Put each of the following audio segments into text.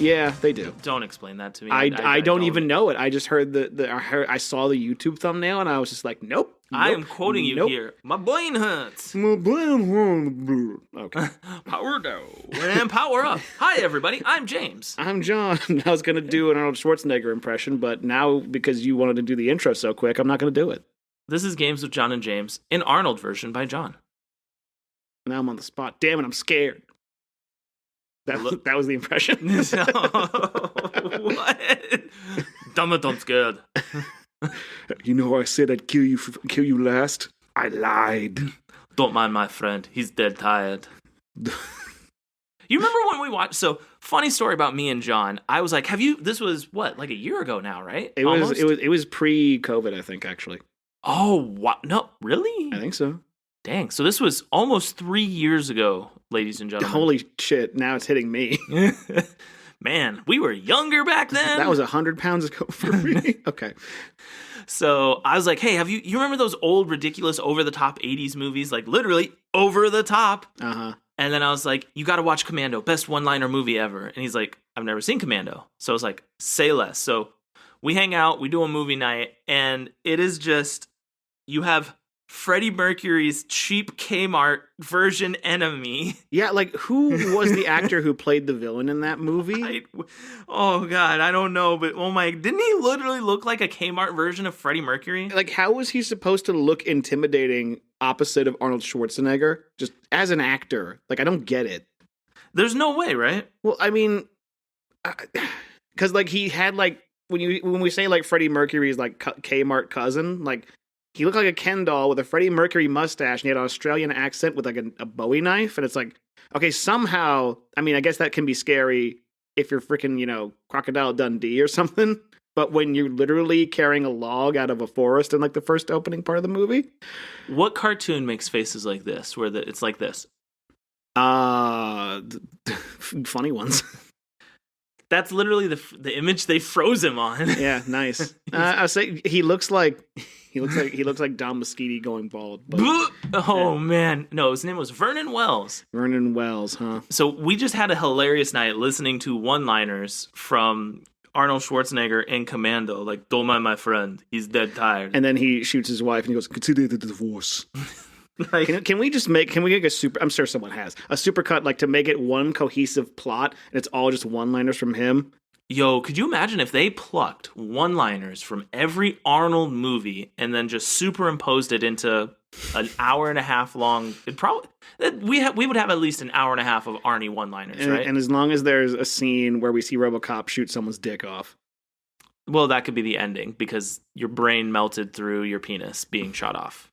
Yeah, they do. Don't explain that to me. I don't even know it. I just heard I saw the YouTube thumbnail and I was just like, nope. I am quoting you here. My brain hurts. My brain. Okay. Power down and power up. Hi, everybody. I'm James. I'm John. I was going to do an Arnold Schwarzenegger impression, but now because you wanted to do the intro so quick, I'm not going to do it. This is Games with John and James, an Arnold version by John. Now I'm on the spot. Damn it, I'm scared. That was the impression. What? Damn it, I'm scared. You know I said I'd kill you last? I lied. Don't mind my friend. He's dead tired. You remember when we watched? So, funny story about me and John. I was like, this was what, like a year ago now, right? It was pre-COVID, I think, actually. Oh, what? No, really? I think so. Dang. So this was almost 3 years ago, ladies and gentlemen. Holy shit. Now it's hitting me. Man, we were younger back then. That was 100 pounds ago for me. Okay. So I was like, hey, you remember those old, ridiculous, over-the-top 80s movies? Like, literally, over the top. Uh-huh. And then I was like, you got to watch Commando. Best one-liner movie ever. And he's like, I've never seen Commando. So I was like, say less. So we hang out. We do a movie night. And it is just, you have Freddie Mercury's cheap Kmart version enemy. Yeah, like, who was the actor who played the villain in that movie? Oh, God, I don't know, but didn't he literally look like a Kmart version of Freddie Mercury? Like, how was he supposed to look intimidating opposite of Arnold Schwarzenegger? Just as an actor. Like, I don't get it. There's no way, right? Well, I mean, because, like, he had, like, when we say, like, Freddie Mercury's, like, Kmart cousin, like, he looked like a Ken doll with a Freddie Mercury mustache, and he had an Australian accent with, like, a Bowie knife, and it's like, okay, somehow, I mean, I guess that can be scary if you're freaking, Crocodile Dundee or something, but when you're literally carrying a log out of a forest in, like, the first opening part of the movie? What cartoon makes faces like this, where it's like this? Funny ones. That's literally the image they froze him on. Yeah, nice. I was saying he looks like Dom Muschietti going bald. But, oh man, no, his name was Vernon Wells. Vernon Wells, huh? So we just had a hilarious night listening to one-liners from Arnold Schwarzenegger in Commando, like "Don't mind my friend, he's dead tired." And then he shoots his wife and he goes, "Consider the divorce." Like, can we make a super? I'm sure someone has a super cut, like to make it one cohesive plot, and it's all just one-liners from him. Yo, could you imagine if they plucked one-liners from every Arnold movie and then just superimposed it into an hour and a half long? We would have at least an hour and a half of Arnie one-liners, right? And as long as there's a scene where we see RoboCop shoot someone's dick off. Well, that could be the ending because your brain melted through your penis being shot off.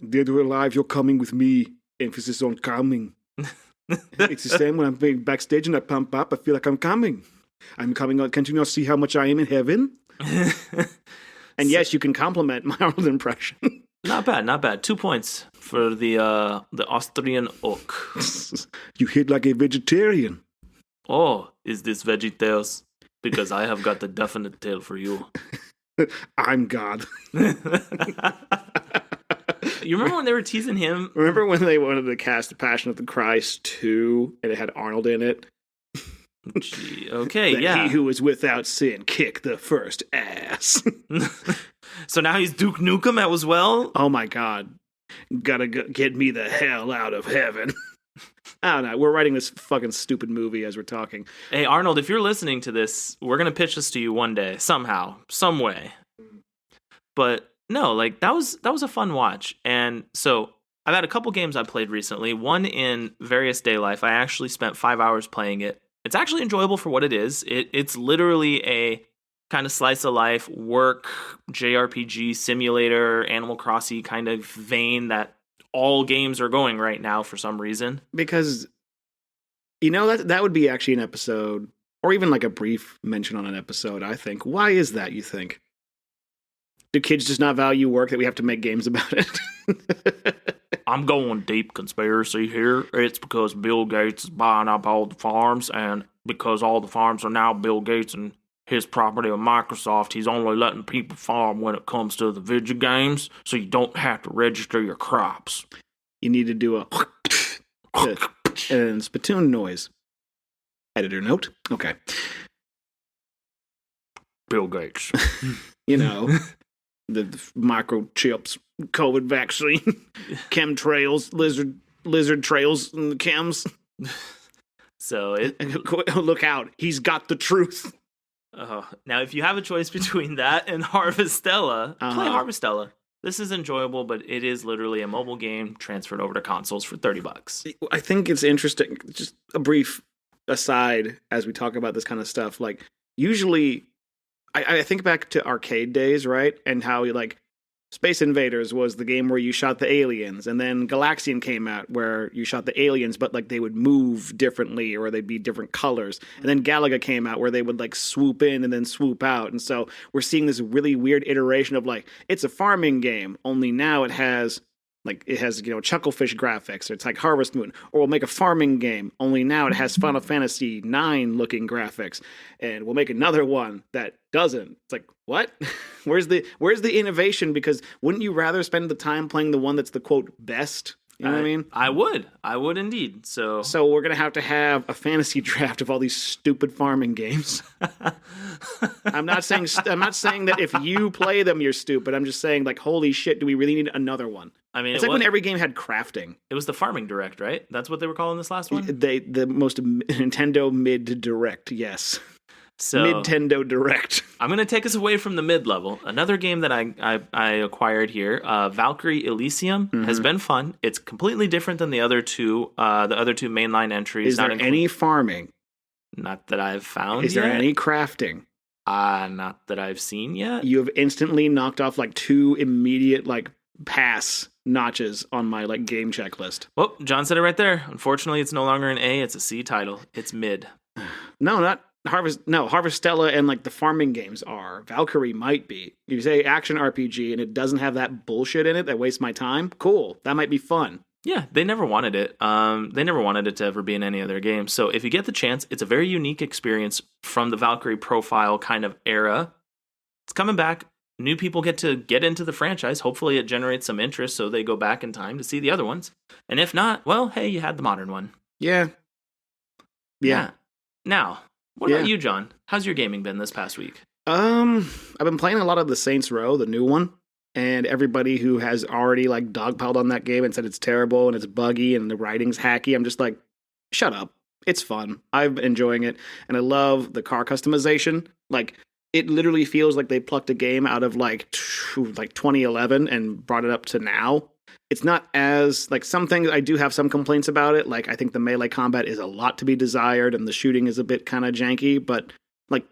Dead or alive, you're coming with me. Emphasis on coming. It's the same when I'm being backstage and I pump up. I feel like I'm coming. I'm coming on. Can't you not see how much I am in heaven? And yes, you can compliment my Arnold impression. Not bad, not bad. 2 points for the Austrian oak. You hit like a vegetarian. Oh, is this VeggieTales? Because I have got the definite tale for you. I'm God. You remember when they were teasing him? Remember when they wanted to cast The Passion of the Christ 2 and it had Arnold in it? Gee, okay, yeah. He who is without sin kick the first ass. So now he's Duke Nukem as well? Oh my God. Gotta get me the hell out of heaven. I don't know. We're writing this fucking stupid movie as we're talking. Hey, Arnold, if you're listening to this, we're going to pitch this to you one day, somehow, some way. But no, like that was a fun watch. And so I've had a couple games I played recently. One in Various Day Life. I actually spent 5 hours playing it. It's actually enjoyable for what it is. It's literally a kind of slice of life, work, JRPG, simulator, Animal Crossing kind of vein that all games are going right now for some reason. Because, that would be actually an episode, or even like a brief mention on an episode, I think. Why is that, you think? Do kids just not value work that we have to make games about it? I'm going deep conspiracy here. It's because Bill Gates is buying up all the farms, and because all the farms are now Bill Gates and his property of Microsoft, he's only letting people farm when it comes to the video games, so you don't have to register your crops. You need to do a and spittoon noise. Editor note. Okay. Bill Gates. You know, the microchips, COVID vaccine, chemtrails, lizard trails, and the chems. So look out, he's got the truth. Now, if you have a choice between that and Harvestella, play Harvestella. This is enjoyable, but it is literally a mobile game transferred over to consoles for $30. I think it's interesting. Just a brief aside as we talk about this kind of stuff. Like, usually, I think back to arcade days, right? And how like Space Invaders was the game where you shot the aliens, and then Galaxian came out where you shot the aliens, but like they would move differently or they'd be different colors. And then Galaga came out where they would like swoop in and then swoop out. And so we're seeing this really weird iteration of like, it's a farming game, only now it has Chucklefish graphics, or it's like Harvest Moon, or we'll make a farming game, only now it has Final Fantasy 9 looking graphics, and we'll make another one that doesn't. It's like, what? Where's the innovation? Because wouldn't you rather spend the time playing the one that's the quote best? You know what I mean? I would indeed. So we're gonna have to have a fantasy draft of all these stupid farming games. I'm not saying that if you play them you're stupid. I'm just saying, like, holy shit, do we really need another one? I mean, it's like when every game had crafting. It was the Farming Direct, right? That's what they were calling this last one? The most Nintendo mid direct, yes. So Nintendo Direct. I'm going to take us away from the mid-level. Another game that I acquired here, Valkyrie Elysium, has been fun. It's completely different than the other two mainline entries. Is there any farming? Not that I've found Is yet. there any crafting? Not that I've seen yet. You have instantly knocked off like 2 immediate like pass notches on my like game checklist. Well, John said it right there. Unfortunately, it's no longer an A, it's a C title. It's mid. No, not Harvestella and like the farming games are. Valkyrie might be. You say action RPG and it doesn't have that bullshit in it that wastes my time. Cool. That might be fun. Yeah, they never wanted it. They never wanted it to ever be in any other game. So if you get the chance, it's a very unique experience from the Valkyrie profile kind of era. It's coming back. New people get to get into the franchise. Hopefully it generates some interest so they go back in time to see the other ones. And if not, well, hey, you had the modern one. Yeah. Now, what about you, John? How's your gaming been this past week? I've been playing a lot of the Saints Row, the new one, and everybody who has already like dogpiled on that game and said it's terrible and it's buggy and the writing's hacky, I'm just like, shut up. It's fun. I'm enjoying it, and I love the car customization. Like, it literally feels like they plucked a game out of like 2011 and brought it up to now. It's not as, like, some things I do have some complaints about it. Like, I think the melee combat is a lot to be desired and the shooting is a bit kind of janky, but like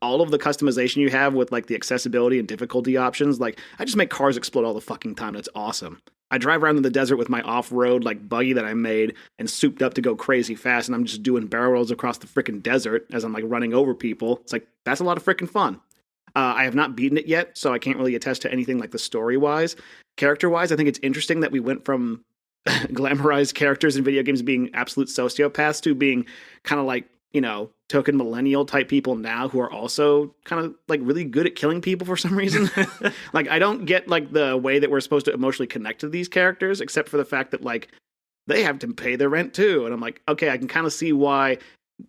all of the customization you have with like the accessibility and difficulty options, like I just make cars explode all the fucking time. That's awesome. I drive around in the desert with my off-road like buggy that I made and souped up to go crazy fast, and I'm just doing barrel rolls across the freaking desert as I'm like running over people. It's like, that's a lot of freaking fun. I have not beaten it yet, so I can't really attest to anything like the story-wise. Character-wise, I think it's interesting that we went from glamorized characters in video games being absolute sociopaths to being kind of like, you know, token millennial type people now who are also kind of like really good at killing people for some reason. Like, I don't get like the way that we're supposed to emotionally connect to these characters, except for the fact that like they have to pay their rent too. And I'm like, okay, I can kind of see why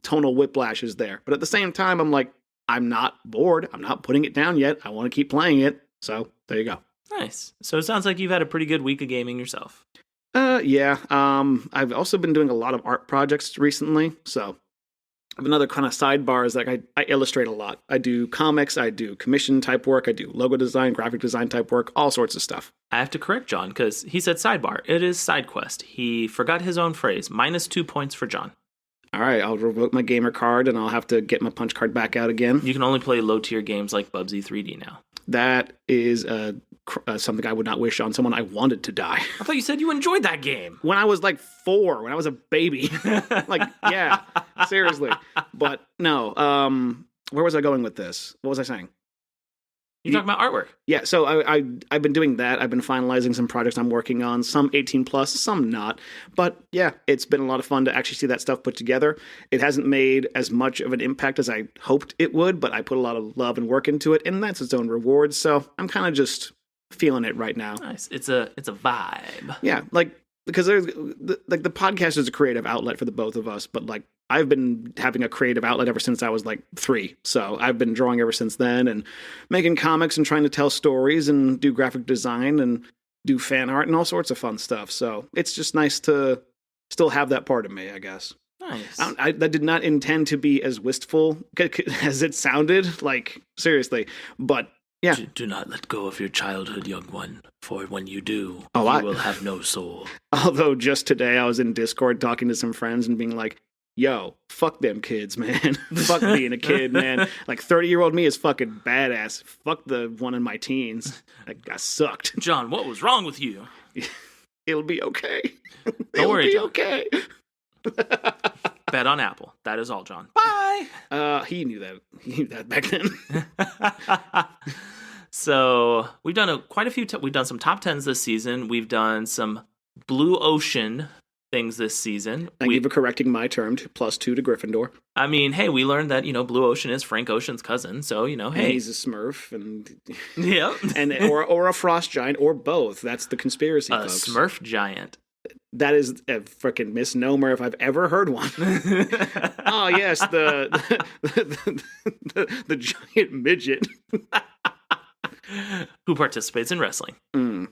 tonal whiplash is there. But at the same time, I'm like, I'm not bored. I'm not putting it down yet. I want to keep playing it. So there you go. Nice. So it sounds like you've had a pretty good week of gaming yourself. Yeah. I've also been doing a lot of art projects recently. So another kind of sidebar is like I illustrate a lot. I do comics, I do commission type work, I do logo design, graphic design type work, all sorts of stuff. I have to correct John because he said sidebar. It is side quest. He forgot his own phrase. -2 points for John. All right, I'll revoke my gamer card and I'll have to get my punch card back out again. You can only play low-tier games like Bubsy 3D now. That is something I would not wish on someone I wanted to die. I thought you said you enjoyed that game. When I was like 4, when I was a baby. Like, yeah, seriously. But no, where was I going with this? What was I saying? You're talking about artwork. Yeah, so I've been doing that. I've been finalizing some projects I'm working on, some 18 plus, some not. But yeah, it's been a lot of fun to actually see that stuff put together. It hasn't made as much of an impact as I hoped it would, but I put a lot of love and work into it, and that's its own reward. So I'm kind of just feeling it right now. Nice. It's a vibe. Yeah, like, because there's like the podcast is a creative outlet for the both of us, but like I've been having a creative outlet ever since I was like 3. So I've been drawing ever since then and making comics and trying to tell stories and do graphic design and do fan art and all sorts of fun stuff. So it's just nice to still have that part of me, I guess. Nice. That did not intend to be as wistful as it sounded, like, seriously. But, yeah. Do not let go of your childhood, young one, for when you do, you will have no soul. Although just today I was in Discord talking to some friends and being like, yo, fuck them kids, man. Fuck being a kid, man. Like, 30-year-old me is fucking badass. Fuck the one in my teens. I sucked. John, what was wrong with you? It'll be okay. Don't worry, John. Okay. Bet on Apple. That is all, John. Bye. He knew that. He knew that back then. So we've done quite a few. We've done some top 10s this season. We've done some Blue Ocean things this season. Thank you for correcting my term to +2 to Gryffindor. I mean, hey, we learned that, Blue Ocean is Frank Ocean's cousin. So, hey. And he's a Smurf and yep. and or a frost giant or both. That's the conspiracy, a folks. Smurf giant. That is a freaking misnomer if I've ever heard one. Oh, yes, the giant midget. Who participates in wrestling. Mm.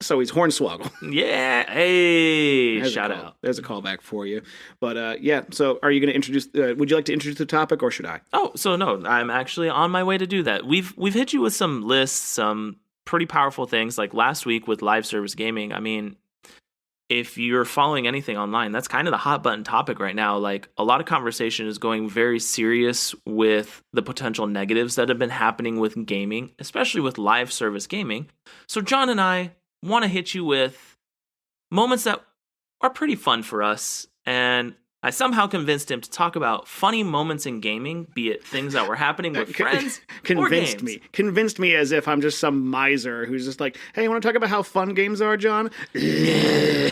So he's Hornswoggle. Yeah. Hey, There's shout out. There's a callback for you. But yeah, so are you going to introduce, would you like to introduce the topic or should I? Oh, so no, I'm actually on my way to do that. We've hit you with some lists, some pretty powerful things like last week with live service gaming. I mean, if you're following anything online, that's kind of the hot button topic right now. Like, a lot of conversation is going very serious with the potential negatives that have been happening with gaming, especially with live service gaming. So John and I want to hit you with moments that are pretty fun for us. And I somehow convinced him to talk about funny moments in gaming, be it things that were happening with friends or games. Convinced me as if I'm just some miser who's just like, hey, you want to talk about how fun games are, John? Never.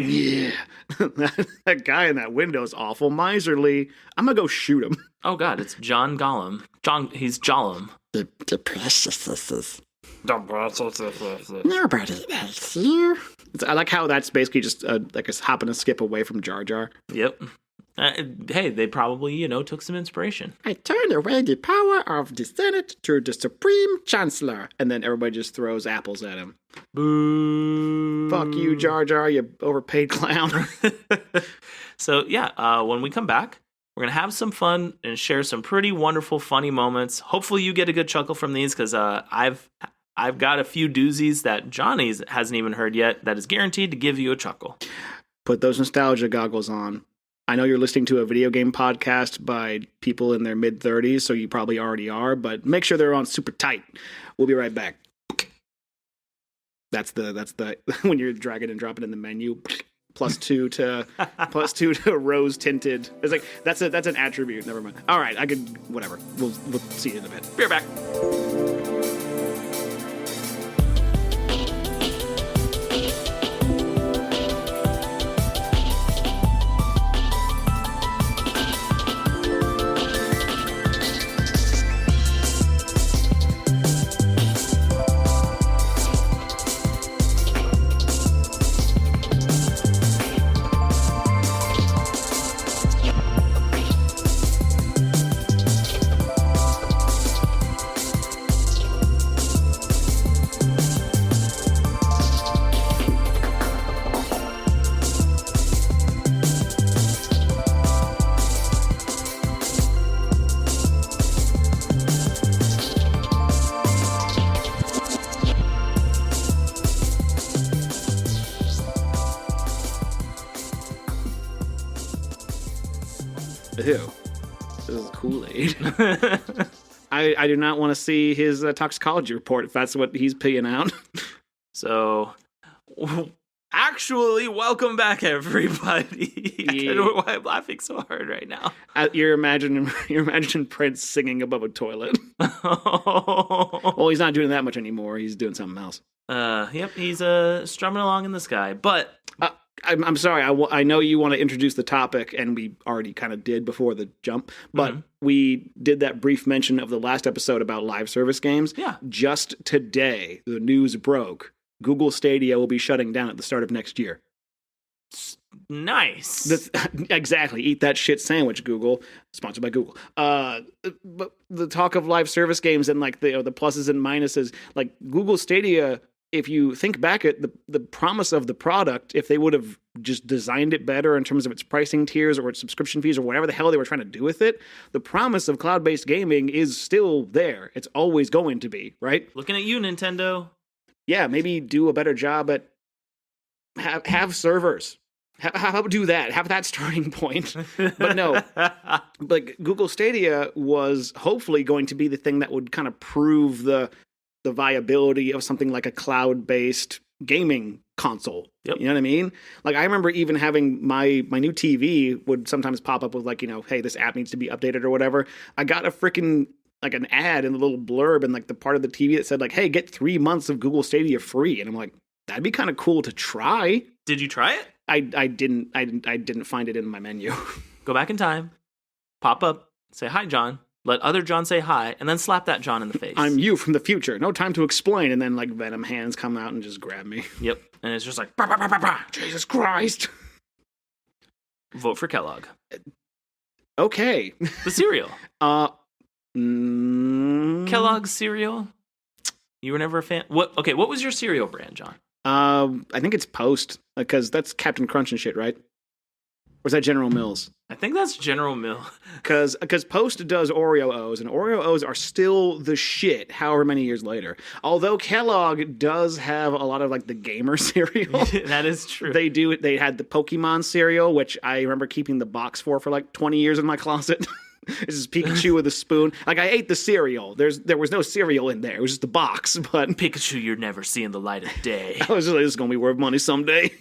Yeah. That guy in that window is awful miserly. I'm going to go shoot him. Oh, God, it's John Gollum. He's Jollum. The precious. Nobody likes you. I like how that's basically just like a hop and a skip away from Jar Jar. Yep. Hey, they probably, took some inspiration. I turn away the power of the Senate to the Supreme Chancellor. And then everybody just throws apples at him. Boo. Fuck you, Jar Jar, you overpaid clown. So, yeah, when we come back, we're going to have some fun and share some pretty wonderful, funny moments. Hopefully you get a good chuckle from these because I've got a few doozies that Johnny hasn't even heard yet that is guaranteed to give you a chuckle. Put those nostalgia goggles on. I know you're listening to a video game podcast by people in their mid-30s, so you probably already are, but make sure they're on super tight. We'll be right back. That's the when you're dragging and dropping in the menu. +2 to rose tinted. It's like that's an attribute. Never mind. All right, whatever. We'll see you in a bit. Be right back. Ew. This is Kool-Aid. I do not want to see his toxicology report if that's what he's peeing out. So, actually, welcome back, everybody. I don't know why I'm laughing so hard right now. You're imagining Prince singing above a toilet. Well, he's not doing that much anymore. He's doing something else. Yep, he's strumming along in the sky. But I'm sorry. I know you want to introduce the topic, and we already kind of did before the jump. But we did that brief mention of the last episode about live service games. Yeah. Just today, the news broke. Google Stadia will be shutting down at the start of next year. Nice. Exactly. Eat that shit sandwich, Google. Sponsored by Google. But the talk of live service games and like the pluses and minuses, like Google Stadia. If you think back at the promise of the product, if they would have just designed it better in terms of its pricing tiers or its subscription fees or whatever the hell they were trying to do with it, the promise of cloud-based gaming is still there. It's always going to be, right? Looking at you, Nintendo. Yeah, maybe do a better job at have servers. How about do that? Have that starting point. But no, like Google Stadia was hopefully going to be the thing that would kind of prove the viability of something like a cloud-based gaming console. Yep. You know what I mean? Like I remember even having my new TV would sometimes pop up with like, hey, this app needs to be updated or whatever. I got a freaking like an ad in the little blurb and like the part of the TV that said like, hey, get 3 months of Google Stadia free. And I'm like, that'd be kind of cool to try. Did you try it? I didn't find it in my menu. Go back in time, pop up, say hi, John. Let other John say hi, and then slap that John in the face. I'm you from the future. No time to explain. And then like Venom hands come out and just grab me. Yep. And it's just like, bah, bah, bah, bah, bah. Jesus Christ. Vote for Kellogg. Okay. The cereal. Kellogg's cereal. You were never a fan? What was your cereal brand, John? I think it's Post, because that's Captain Crunch and shit, right? Or is that General Mills? I think that's General Mills. Because Post does Oreo O's, and Oreo O's are still the shit however many years later. Although Kellogg does have a lot of like the gamer cereal. That is true. They had the Pokemon cereal, which I remember keeping the box for like 20 years in my closet. This is Pikachu with a spoon. Like I ate the cereal. There was no cereal in there. It was just the box. But Pikachu, you're never seeing the light of day. I was just like, this is gonna be worth money someday.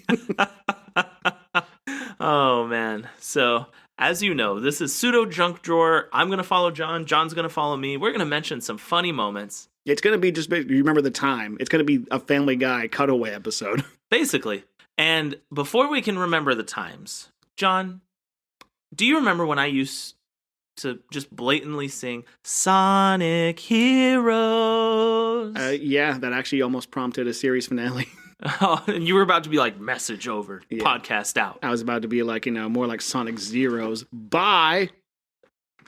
Oh man. So as you know, this is Pseudo Junk Drawer. I'm gonna follow John. John's gonna follow me. We're gonna mention some funny moments. It's gonna be just you remember the time. It's gonna be a Family Guy cutaway episode. Basically. And before we can remember the times, John, do you remember when I used to just blatantly sing Sonic Heroes? Yeah, that actually almost prompted a series finale. Oh, and you were about to be like, message over, Yeah. podcast out. I was about to be like, more like Sonic Zeros. Bye.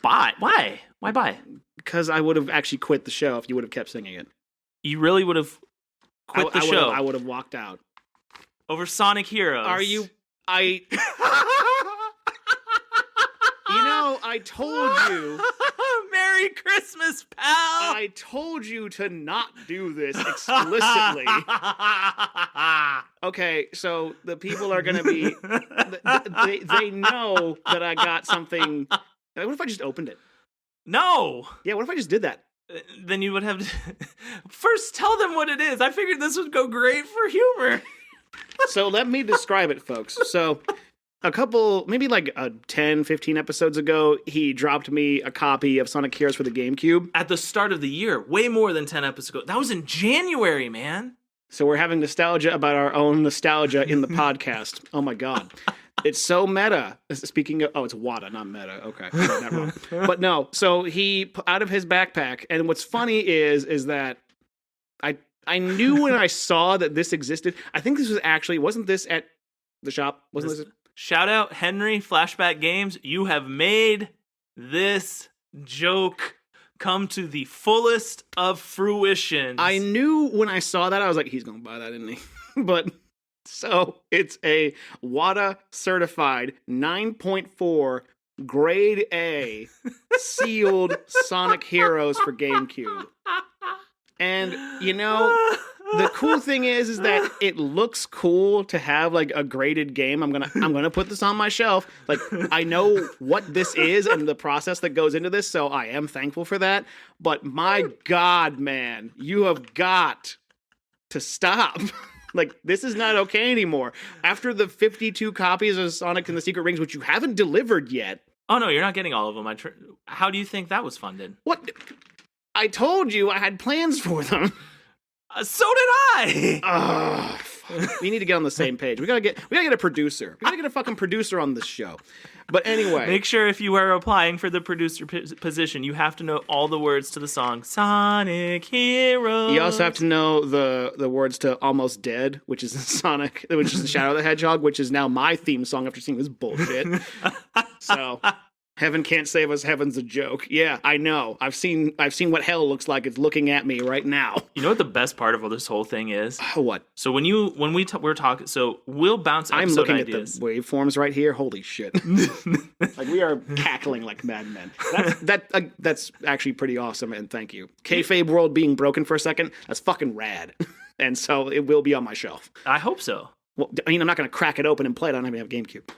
Bye. Why? Why bye? Because I would have actually quit the show if you would have kept singing it. You really would have quit the show? I would have walked out. Over Sonic Heroes. Are you... I told you... Merry Christmas, pal! I told you to not do this explicitly. Okay, so the people are going to be... They know that I got something... What if I just opened it? No! Yeah, what if I just did that? Then you would have to... First, tell them what it is. I figured this would go great for humor. So let me describe it, folks. So... a couple, maybe like 10, 15 episodes ago, he dropped me a copy of Sonic Heroes for the GameCube. At the start of the year, way more than 10 episodes ago. That was in January, man. So we're having nostalgia about our own nostalgia in the podcast. Oh my God. It's so meta. Speaking of, it's WADA, not meta. Okay, I got that wrong. But no, so he, out of his backpack, and what's funny is that I knew when I saw that this existed, I think this was actually, wasn't this at the shop? Wasn't this? Shout out Henry, Flashback Games. You have made this joke come to the fullest of fruition. I knew when I saw that, I was like, he's going to buy that, isn't he? But, so, it's a WADA certified 9.4 grade A sealed Sonic Heroes for GameCube. And, the cool thing is that it looks cool to have like a graded game. I'm gonna put this on my shelf. Like I know what this is and the process that goes into this, so I am thankful for that. But my God, man, you have got to stop. Like this is not okay anymore. After the 52 copies of Sonic and the Secret Rings, which you haven't delivered yet. Oh no, you're not getting all of them. How do you think that was funded? What? I told you I had plans for them. So did I. We need to get on the same page. We gotta get a producer. We gotta get a fucking producer on this show. But anyway, Make sure if you are applying for the producer position, you have to know all the words to the song Sonic Heroes. you also have to know the words to Almost Dead, which is Sonic, which is the Shadow of the Hedgehog, which is now my theme song after seeing this bullshit. So, Heaven Can't Save Us, Heaven's a Joke. Yeah, I know. I've seen what hell looks like. It's looking at me right now. You know what the best part of all this whole thing is? What? So we're talking, so we'll bounce episode I'm looking ideas. at the waveforms right here. Holy shit! Like we are cackling like madmen. That's actually pretty awesome, and thank you. Kayfabe world being broken for a second. That's fucking rad, and so it will be on my shelf. I hope so. Well, I mean, I'm not going to crack it open and play it. I don't even have a GameCube.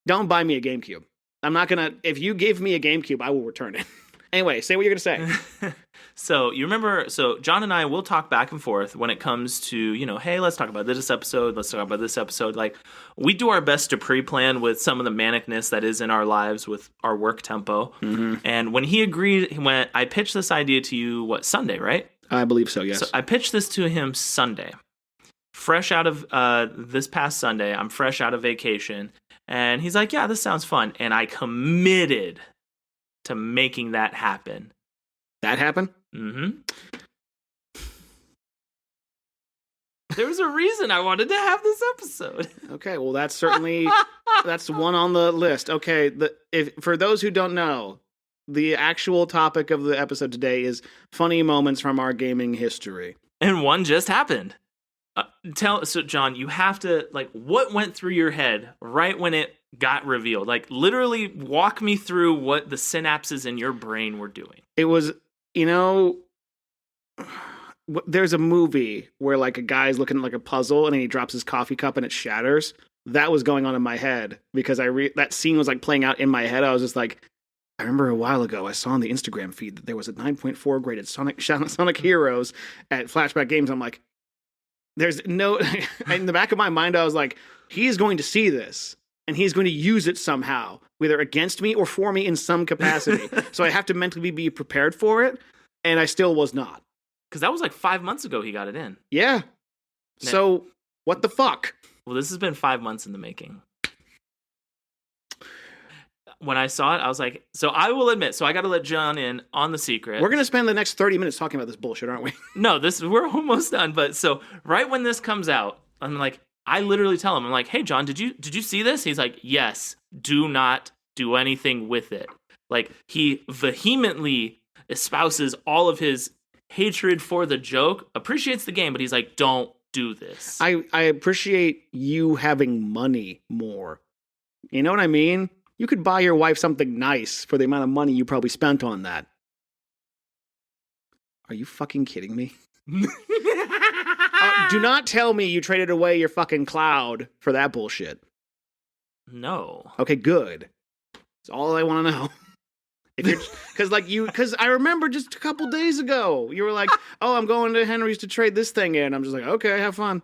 Don't buy me a GameCube. I'm not going to... If you give me a GameCube, I will return it. Anyway, say what you're going to say. So, you remember... So, John and I will talk back and forth when it comes to, hey, let's talk about this episode. Let's talk about this episode. Like, we do our best to pre-plan with some of the manicness that is in our lives with our work tempo. Mm-hmm. And when he agreed... When I pitched this idea to you, Sunday, right? I believe so, yes. So, I pitched this to him Sunday. Fresh out of... this past Sunday, I'm fresh out of vacation... And he's like, yeah, this sounds fun. And I committed to making that happen. That happened? Mm-hmm. There was a reason I wanted to have this episode. Okay, well, that's certainly... that's one on the list. Okay, for those who don't know, the actual topic of the episode today is funny moments from our gaming history. And one just happened. So John, you have to, what went through your head right when it got revealed? Like, literally walk me through what the synapses in your brain were doing. It was, there's a movie where, a guy's looking at, a puzzle, and he drops his coffee cup and it shatters. That was going on in my head, because that scene was, playing out in my head. I was just like, I remember a while ago, I saw on the Instagram feed that there was a 9.4 graded Sonic Heroes at Flashback Games. I'm like, there's no... In the back of my mind, I was like, he's going to see this, and he's going to use it somehow, whether against me or for me in some capacity. So I have to mentally be prepared for it, and I still was not. Because that was 5 months ago he got it in. Yeah. So, what the fuck? Well, this has been 5 months in the making. When I saw it, I was like, so I will admit, so I got to let John in on the secret. We're going to spend the next 30 minutes talking about this bullshit, aren't we? No, we're almost done. But so right when this comes out, I'm like, I literally tell him, I'm like, hey, John, did you see this? He's like, yes, do not do anything with it. Like, he vehemently espouses all of his hatred for the joke, appreciates the game, but he's like, don't do this. I appreciate you having money more. You know what I mean? You could buy your wife something nice for the amount of money you probably spent on that. Are you fucking kidding me? Do not tell me you traded away your fucking cloud for that bullshit. No. Okay, good. That's all I want to know. Because I remember just a couple days ago, you were like, oh, I'm going to Henry's to trade this thing in. I'm just like, okay, have fun.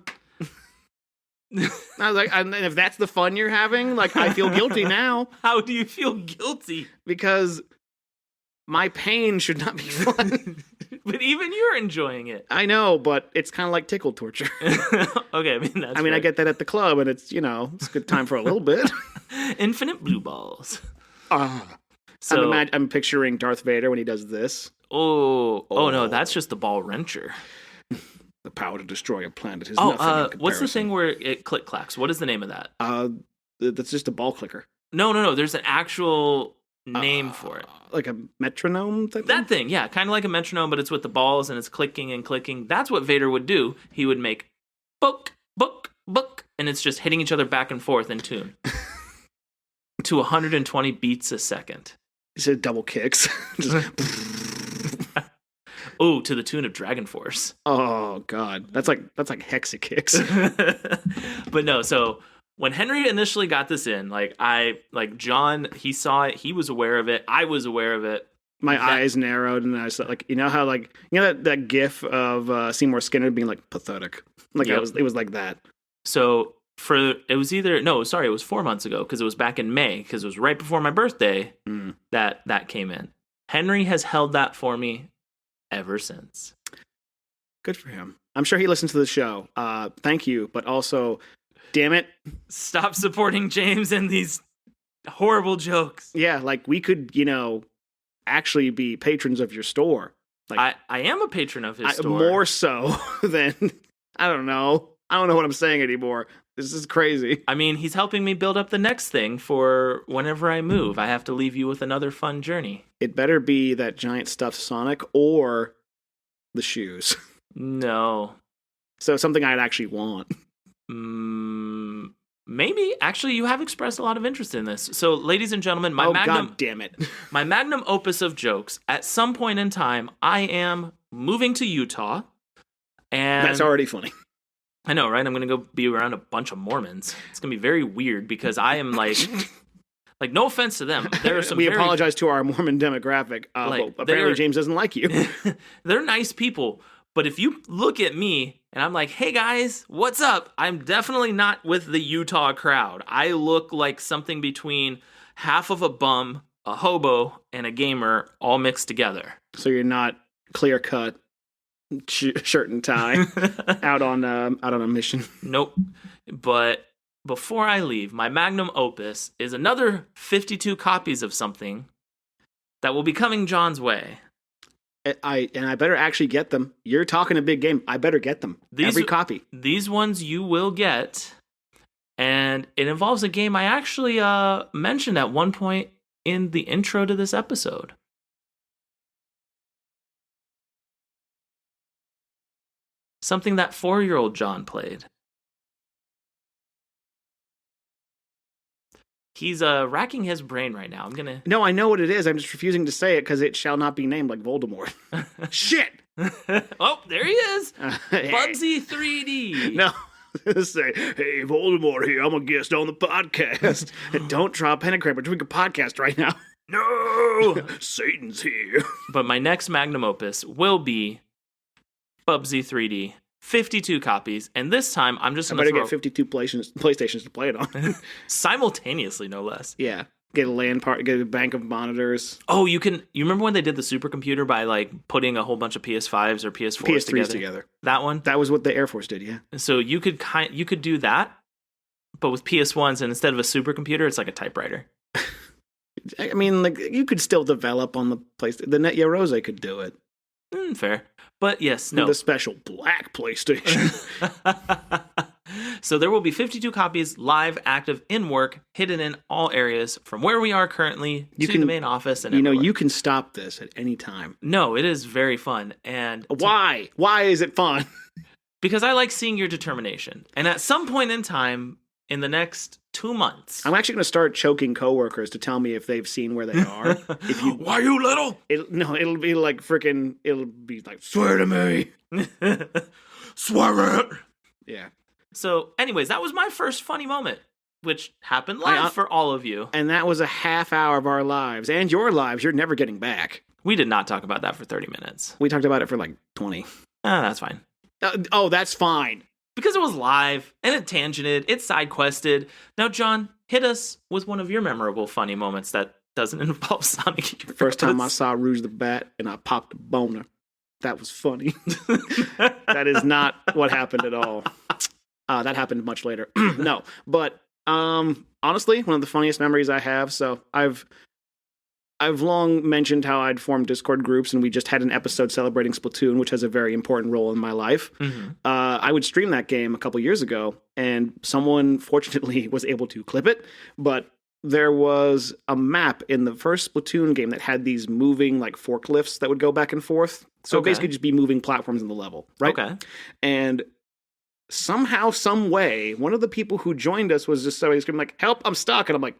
I was like, and if that's the fun you're having, I feel guilty now. How do you feel guilty? Because my pain should not be fun. But even you're enjoying it. I know, but it's kind of like tickle torture. Okay, I get that at the club, and it's, it's a good time for a little bit. Infinite blue balls. So I'm picturing Darth Vader when he does this. Oh no, that's just the ball wrencher. The power to destroy a planet is nothing in comparison. What's the thing where it click clacks? What is the name of that? That's just a ball clicker. No. There's an actual name for it. Like a metronome type That thing, yeah. Kind of like a metronome, but it's with the balls and it's clicking and clicking. That's what Vader would do. He would make book, book, book, and it's just hitting each other back and forth in tune. To 120 beats a second. Is it double kicks? Oh, to the tune of Dragon Force. Oh God, that's like hexa kicks. But no, so when Henry initially got this in, John, he saw it, he was aware of it, I was aware of it. My eyes narrowed, and I was like, how that GIF of Seymour Skinner being pathetic, yep. It was like that. So it was 4 months ago, because it was back in May, because it was right before my birthday that came in. Henry has held that for me ever since. Good for him. I'm sure he listens to the show. Thank you, but also, damn it. Stop supporting James and these horrible jokes. Yeah, like we could, actually be patrons of your store. Like I am a patron of his store. More so than, I don't know. I don't know what I'm saying anymore. This is crazy. I mean, he's helping me build up the next thing for whenever I move. I have to leave you with another fun journey. It better be that giant stuffed Sonic or the shoes. No. So something I'd actually want. Maybe. Actually, you have expressed a lot of interest in this. So, ladies and gentlemen, God damn it. my magnum opus of jokes. At some point in time, I am moving to Utah. And that's already funny. I know, right? I'm going to go be around a bunch of Mormons. It's going to be very weird because I am like no offense to them. There are some we apologize to our Mormon demographic. But apparently James doesn't like you. They're nice people. But if you look at me and I'm like, hey guys, what's up? I'm definitely not with the Utah crowd. I look like something between half of a bum, a hobo, and a gamer all mixed together. So you're not clear cut. Shirt and tie out on a mission. Nope. But before I leave, my magnum opus is another 52 copies of something that will be coming John's way. I better actually get them. You're talking a big game. I better get them. Every copy. These ones you will get, and it involves a game I actually mentioned at one point in the intro to this episode. Something that 4-year-old John played. He's racking his brain right now. No, I know what it is. I'm just refusing to say it because it shall not be named like Voldemort. Shit! Oh, there he is! Bubsy 3D! No. Say, hey, Voldemort here. I'm a guest on the podcast. And don't draw a pentagram or drink a podcast right now. No! Satan's here. But my next magnum opus will be Bubsy 3D. 52 copies, and this time I'm just going to get 52 PlayStations to play it on. Simultaneously, no less. Yeah. Get a LAN part, get a bank of monitors. Oh, you remember when they did the supercomputer by like putting a whole bunch of PS5s or PS4s together? That one? That was what the Air Force did, yeah. So you could do that, but with PS1s, and instead of a supercomputer, it's like a typewriter. I mean, like you could still develop on the PlayStation. The Net Rose could do it. Fair. But yes, no. The special black PlayStation. So there will be 52 copies live, active, in work, hidden in all areas from where we are currently to the main office. And everywhere. You can stop this at any time. No, it is very fun. And why? Why is it fun? Because I like seeing your determination. And at some point in time, in the next 2 months, I'm actually going to start choking coworkers to tell me if they've seen where they are. Why you little? It'll be like freaking. It'll be like, swear to me. Swear it. Yeah. So, anyways, that was my first funny moment, which happened live for all of you. And that was a half hour of our lives and your lives. You're never getting back. We did not talk about that for 30 minutes. We talked about it for like 20. That's fine. That's fine. Because it was live, and it tangented, it side-quested. Now, John, hit us with one of your memorable funny moments that doesn't involve Sonic Heroes. First time I saw Rouge the Bat, and I popped a boner. That was funny. That is not what happened at all. That happened much later. No, but honestly, one of the funniest memories I have. So I've long mentioned how I'd formed Discord groups, and we just had an episode celebrating Splatoon, which has a very important role in my life. Mm-hmm. I would stream that game a couple years ago, and someone fortunately was able to clip it, but there was a map in the first Splatoon game that had these moving like forklifts that would go back and forth. So basically just be moving platforms in the level, right? Okay. And somehow, some way, one of the people who joined us was just screaming like, help, I'm stuck. And I'm like,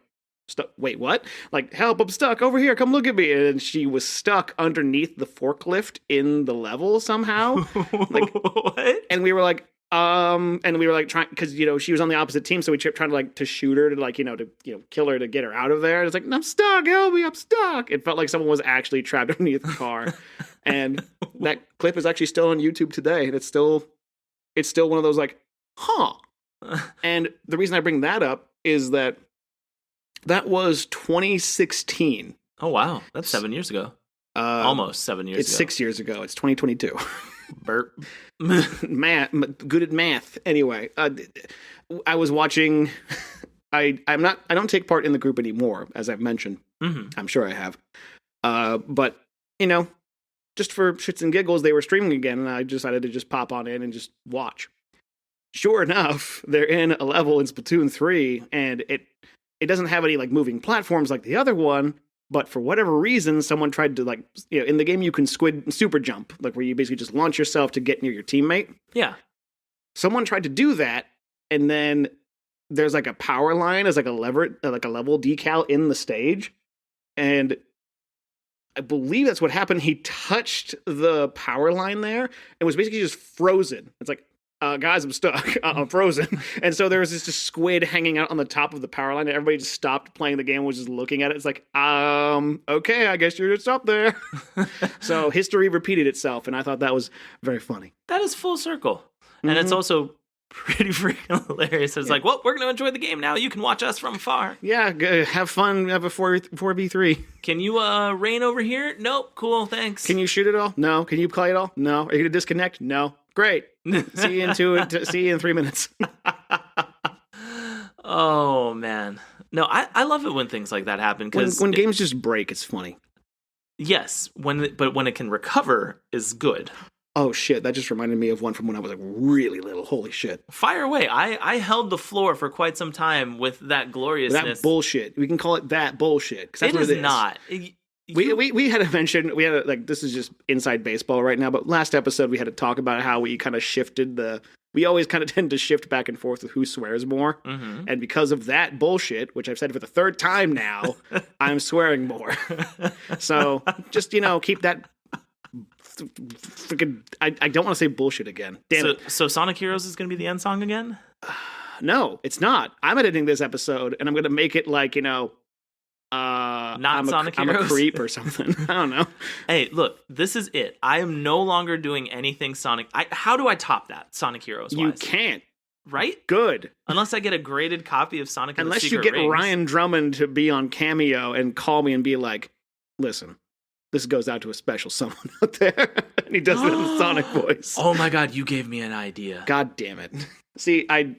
wait, what? Like, help, I'm stuck over here. Come look at me. And she was stuck underneath the forklift in the level somehow. Like, what? And we were like, trying, because, she was on the opposite team. So we kept trying to to shoot her to kill her to get her out of there. And it's like, I'm stuck. Help me. I'm stuck. It felt like someone was actually trapped underneath the car. And that clip is actually still on YouTube today. And it's still one of those like, huh. And the reason I bring that up is that was 2016. Oh, wow. That's 7 years ago. Almost 7 years ago. It's 6 years ago. It's 2022. Burp. Math, good at math. Anyway, I was watching. I'm not. I don't take part in the group anymore, as I've mentioned. Hmm. I'm sure I have. But you know, just for shits and giggles, they were streaming again, and I decided to just pop on in and just watch. Sure enough, they're in a level in Splatoon 3, and it doesn't have any like moving platforms like the other one. But for whatever reason, someone tried to like, in the game you can squid super jump, like where you basically just launch yourself to get near your teammate. Yeah. Someone tried to do that, and then there's like a power line as like a lever, like a level decal in the stage, and I believe that's what happened. He touched the power line there and was basically just frozen. It's like, guys, I'm stuck. I'm frozen. And so there was this just squid hanging out on the top of the power line, and everybody just stopped playing the game and was just looking at it. It's like, okay, I guess you're just up there. So history repeated itself, and I thought that was very funny. That is full circle. And it's also pretty freaking hilarious. It's like, well, we're going to enjoy the game now. You can watch us from afar. Yeah, have fun. Have a 4v3. Can you rain over here? Nope. Cool. Thanks. Can you shoot it all? No. Can you play it all? No. Are you going to disconnect? No. Great. See you in 3 minutes. Oh, man. No, I love it when things like that happen. Because when games just break, it's funny. Yes, but when it can recover is good. Oh shit, that just reminded me of one from when I was like really little. Holy shit. Fire away. I held the floor for quite some time with that gloriousness. That bullshit. We can call it that bullshit. It is not. We had to mention, like, this is just inside baseball right now, but last episode we had to talk about how we kind of shifted we always kind of tend to shift back and forth with who swears more. Mm-hmm. And because of that bullshit, which I've said for the third time now, I'm swearing more. So just, keep that freaking, I don't want to say bullshit again. Damn it. So Sonic Heroes is going to be the end song again? No, it's not. I'm editing this episode and I'm going to make it like, Sonic Heroes? I'm a creep or something. I don't know. Hey, look, this is it. I am no longer doing anything Sonic. How do I top that, Sonic Heroes? You can't. Right? Good. Unless I get a graded copy of Sonic and the Unless Secret you get Rings. Ryan Drummond to be on Cameo and call me and be like, listen, this goes out to a special someone out there. And he does it in the Sonic voice. Oh my god, you gave me an idea. God damn it. See, I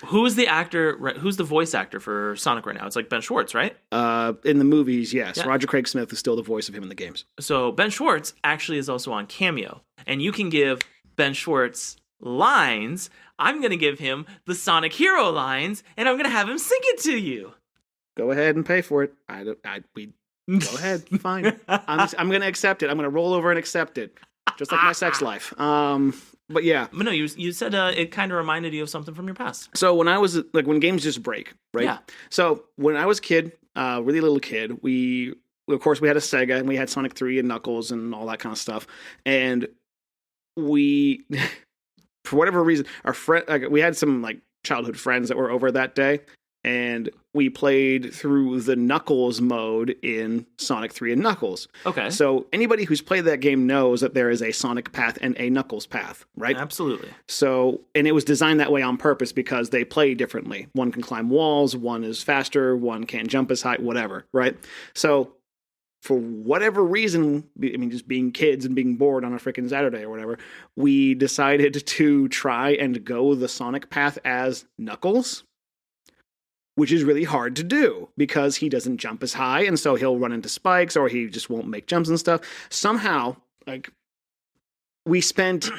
Who is the actor? Who's the voice actor for Sonic right now? It's like Ben Schwartz, right? In the movies, yes. Yeah. Roger Craig Smith is still the voice of him in the games. So Ben Schwartz actually is also on Cameo, and you can give Ben Schwartz lines. I'm going to give him the Sonic Hero lines, and I'm going to have him sing it to you. Go ahead and pay for it. Go ahead, fine. I'm going to accept it. I'm going to roll over and accept it, just like my sex life. But yeah. But no, you said it kind of reminded you of something from your past. So when I was like, when games just break, right? Yeah. So when I was a kid, really little kid, we had a Sega and we had Sonic 3 and Knuckles and all that kind of stuff. And we, for whatever reason, we had some like childhood friends that were over that day. And we played through the Knuckles mode in Sonic 3 and Knuckles. Okay. So anybody who's played that game knows that there is a Sonic path and a Knuckles path, right? Absolutely. So, and it was designed that way on purpose because they play differently. One can climb walls, one is faster, one can't jump as high, whatever, right? So, for whatever reason, just being kids and being bored on a freaking Saturday or whatever, we decided to try and go the Sonic path as Knuckles, which is really hard to do because he doesn't jump as high, and so he'll run into spikes or he just won't make jumps and stuff. Somehow, like, we spent,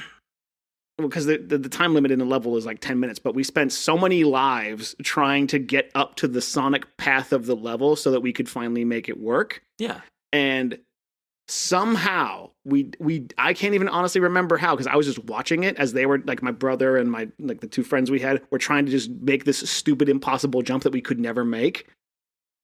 because the time limit in the level is like 10 minutes, but we spent so many lives trying to get up to the Sonic path of the level so that we could finally make it work. Yeah. And somehow I can't even honestly remember how, because I was just watching it as they were, like, my brother and my, like, the two friends we had were trying to just make this stupid impossible jump that we could never make.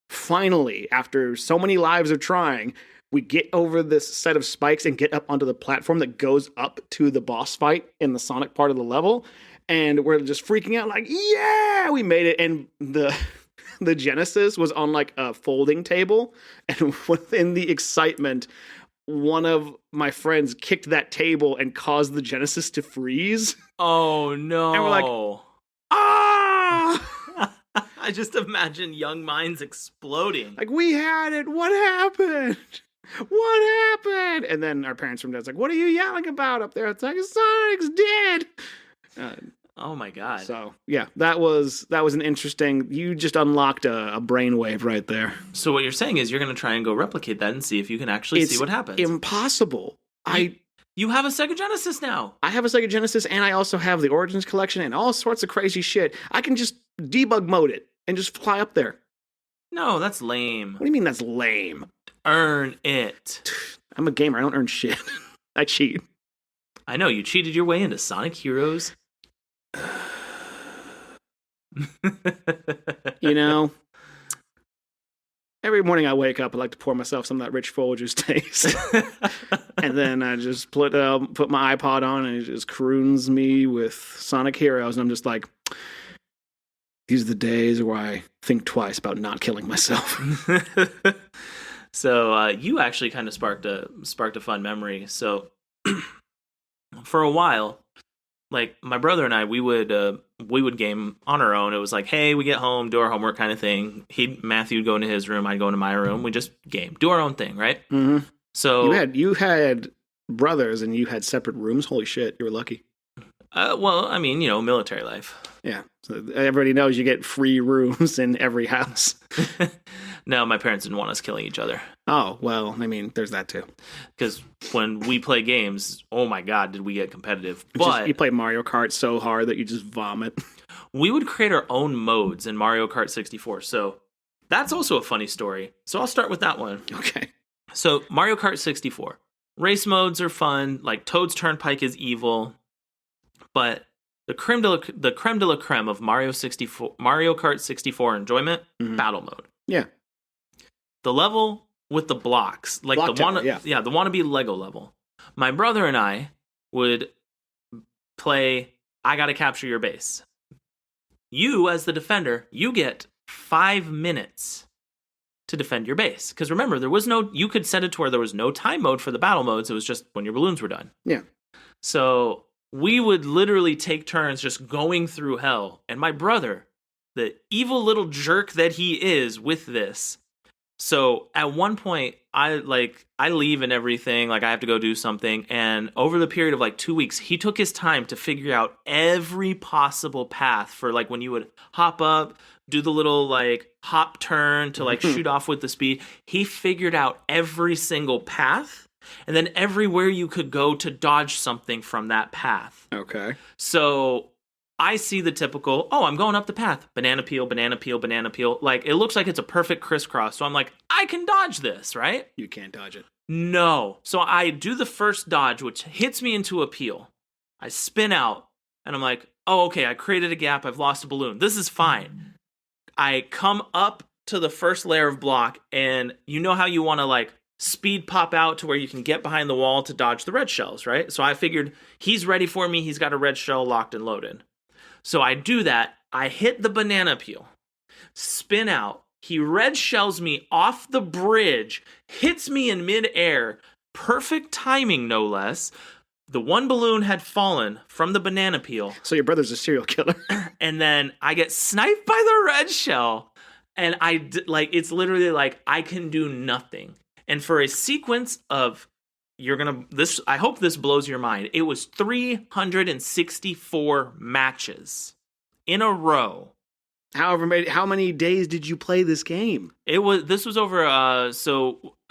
Finally, after so many lives of trying, we get over this set of spikes and get up onto the platform that goes up to the boss fight in the Sonic part of the level, and we're just freaking out like, yeah, we made it. And the Genesis was on like a folding table, and within the excitement, one of my friends kicked that table and caused the Genesis to freeze. Oh no. And we're like, ah! I just imagine young minds exploding. Like, we had it. What happened? What happened? And then our parents from dad's like, what are you yelling about up there? It's like, Sonic's dead. Oh my god. So yeah, that was an interesting. You just unlocked a brainwave right there. So what you're saying is you're going to try and go replicate that and see if you can actually see what happens. Impossible. You have a Sega Genesis now. I have a Sega Genesis, and I also have the Origins collection and all sorts of crazy shit. I can just debug mode it and just fly up there. No, that's lame. What do you mean that's lame? Earn it. I'm a gamer. I don't earn shit. I cheat. I know, you cheated your way into Sonic Heroes. You know, every morning I wake up, I like to pour myself some of that rich Folgers taste. And then I just put my iPod on and it just croons me with Sonic Heroes. And I'm just like, these are the days where I think twice about not killing myself. So you actually kind of sparked a fun memory. So for a while, like my brother and I, we would game on our own. It was like, hey, we get home, do our homework kind of thing. Matthew would go into his room, I'd go into my room. We just game, do our own thing, right? Mm-hmm. So you had brothers and you had separate rooms. Holy shit, you were lucky. Well, I mean, military life. Yeah, so everybody knows you get free rooms in every house. No, my parents didn't want us killing each other. Oh, well, I mean, there's that too. Because when we play games, oh my god, did we get competitive. But you play Mario Kart so hard that you just vomit. We would create our own modes in Mario Kart 64. So that's also a funny story. So I'll start with that one. Okay. So Mario Kart 64. Race modes are fun. Like Toad's Turnpike is evil. But the creme de la creme of Mario Kart 64 enjoyment, battle mode. Yeah. The level with the blocks, like the wannabe Lego level. My brother and I would play I Gotta Capture Your Base. You, as the defender, you get 5 minutes to defend your base. Because remember, you could set it to where there was no time mode for the battle modes. It was just when your balloons were done. Yeah. So we would literally take turns just going through hell. And my brother, the evil little jerk that he is with this. So at one point, I leave and everything, like I have to go do something. And over the period of like 2 weeks, he took his time to figure out every possible path for like when you would hop up, do the little like hop turn to like shoot off with the speed. He figured out every single path and then everywhere you could go to dodge something from that path. Okay. So I see the typical, I'm going up the path. Banana peel, banana peel, banana peel. Like, it looks like it's a perfect crisscross. So I'm like, I can dodge this, right? You can't dodge it. No. So I do the first dodge, which hits me into a peel. I spin out, and I'm like, oh, okay, I created a gap. I've lost a balloon. This is fine. I come up to the first layer of block, and you know how you want to, like, speed pop out to where you can get behind the wall to dodge the red shells, right? So I figured he's ready for me. He's got a red shell locked and loaded. So I do that. I hit the banana peel, spin out. He red shells me off the bridge, hits me in midair. Perfect timing, no less. The one balloon had fallen from the banana peel. So your brother's a serial killer. And then I get sniped by the red shell. And it's literally like, I can do nothing. And for a sequence of, I hope this blows your mind. It was 364 matches in a row. How many days did you play this game? This was over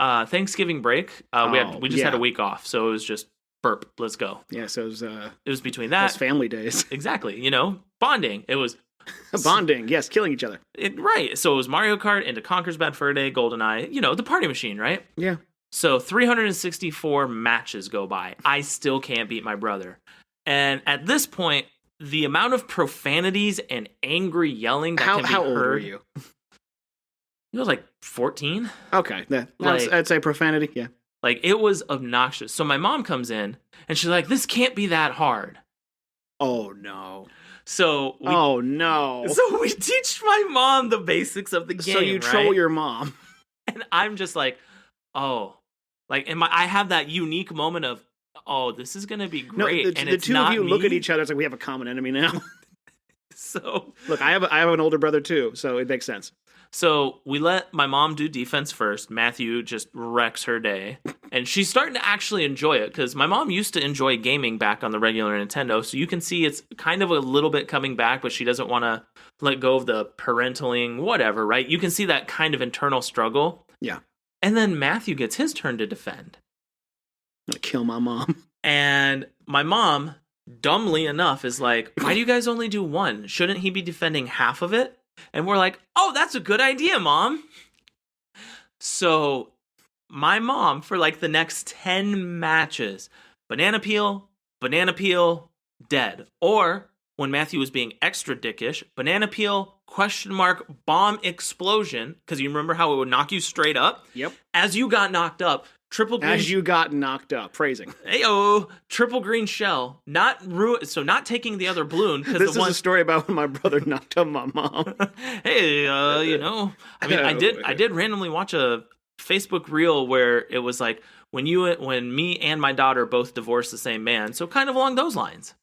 Thanksgiving break. We just had a week off, so it was just burp. Let's go. Yeah, so it was between that. It was family days. Exactly. Bonding. It was bonding. Yes, killing each other. Right. So it was Mario Kart into Conker's Bad Fur Day, GoldenEye. The party machine, right? Yeah. So 364 matches go by. I still can't beat my brother. And at this point, the amount of profanities and angry yelling that can be heard. How old were you? It was like 14. Okay. I'd say profanity, yeah. Like, it was obnoxious. So my mom comes in, and she's like, this can't be that hard. Oh, no. So we teach my mom the basics of the game, so you troll your mom. And I'm just like, oh. Like, I have that unique moment of, oh, this is going to be great. No, the two of you look at each other. It's like, we have a common enemy now. So look, I have an older brother too, so it makes sense. So we let my mom do defense first. Matthew just wrecks her day. And she's starting to actually enjoy it because my mom used to enjoy gaming back on the regular Nintendo. So you can see it's kind of a little bit coming back, but she doesn't want to let go of the parentaling, whatever, right? You can see that kind of internal struggle. Yeah. And then Matthew gets his turn to defend. I'm gonna kill my mom. And my mom, dumbly enough, is like, why do you guys only do one? Shouldn't he be defending half of it? And we're like, oh, that's a good idea, Mom. So my mom, for like the next 10 matches, banana peel, dead. Or when Matthew was being extra dickish, banana peel, question mark, bomb explosion. Because you remember how it would knock you straight up? Yep. As you got knocked up, triple green. As you got knocked up. Phrasing. Heyo, triple green shell. Not not taking the other balloon. This is a story about when my brother knocked up my mom. Hey, I mean, I did randomly watch a Facebook reel where it was like when me and my daughter both divorced the same man. So kind of along those lines.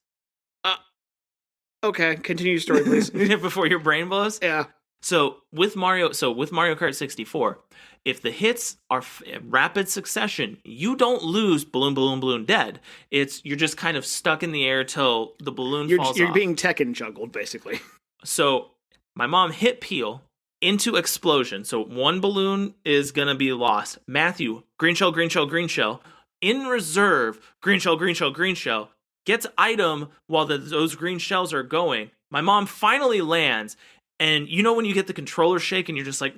Okay, continue your story, please. Before your brain blows. Yeah. So with Mario Kart 64, if the hits are rapid succession, you don't lose balloon dead. You're just kind of stuck in the air till the balloon falls off. You're being Tekken juggled, basically. So my mom hit Peel into explosion. So one balloon is gonna be lost. Matthew, green shell. In reserve, green shell. Gets item while those green shells are going. My mom finally lands. And you know when you get the controller shake and you're just like...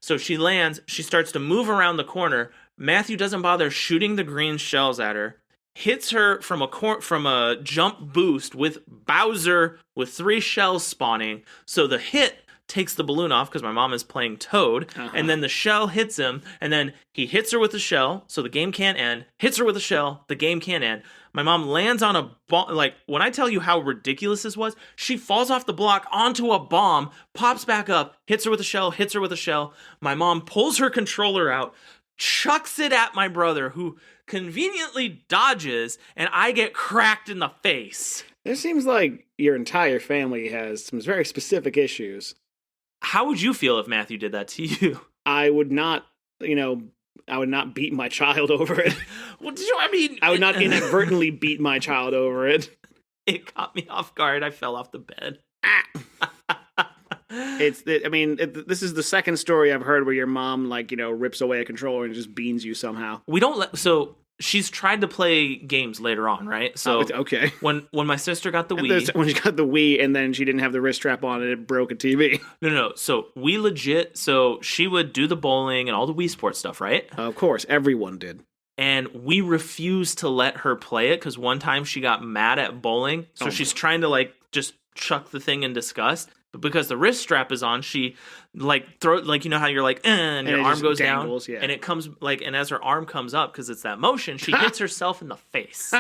So she lands, she starts to move around the corner. Matthew doesn't bother shooting the green shells at her. Hits her from a jump boost with Bowser with 3 shells spawning. So the hit takes the balloon off because my mom is playing Toad. And then the shell hits him. And then he hits her with the shell, so the game can't end. Hits her with a shell, the game can't end. My mom lands on a bomb. Like, when I tell you how ridiculous this was, she falls off the block onto a bomb, pops back up, hits her with a shell. My mom pulls her controller out, chucks it at my brother, who conveniently dodges, and I get cracked in the face. It seems like your entire family has some very specific issues. How would you feel if Matthew did that to you? I would not beat my child over it. I would not inadvertently beat my child over it. It caught me off guard. I fell off the bed. This is the second story I've heard where your mom, rips away a controller and just beans you somehow. So she's tried to play games later on, right? So okay. When my sister got the Wii, when she got the Wii, and then she didn't have the wrist strap on, and it broke a TV. No. So we legit. So she would do the bowling and all the Wii Sports stuff, right? Of course, everyone did. And we refused to let her play it because one time she got mad at bowling, so she's trying to just chuck the thing in disgust. But because the wrist strap is on, she you know how you're and your arm goes dangles, down, yeah. and it comes and as her arm comes up because it's that motion, she hits herself in the face.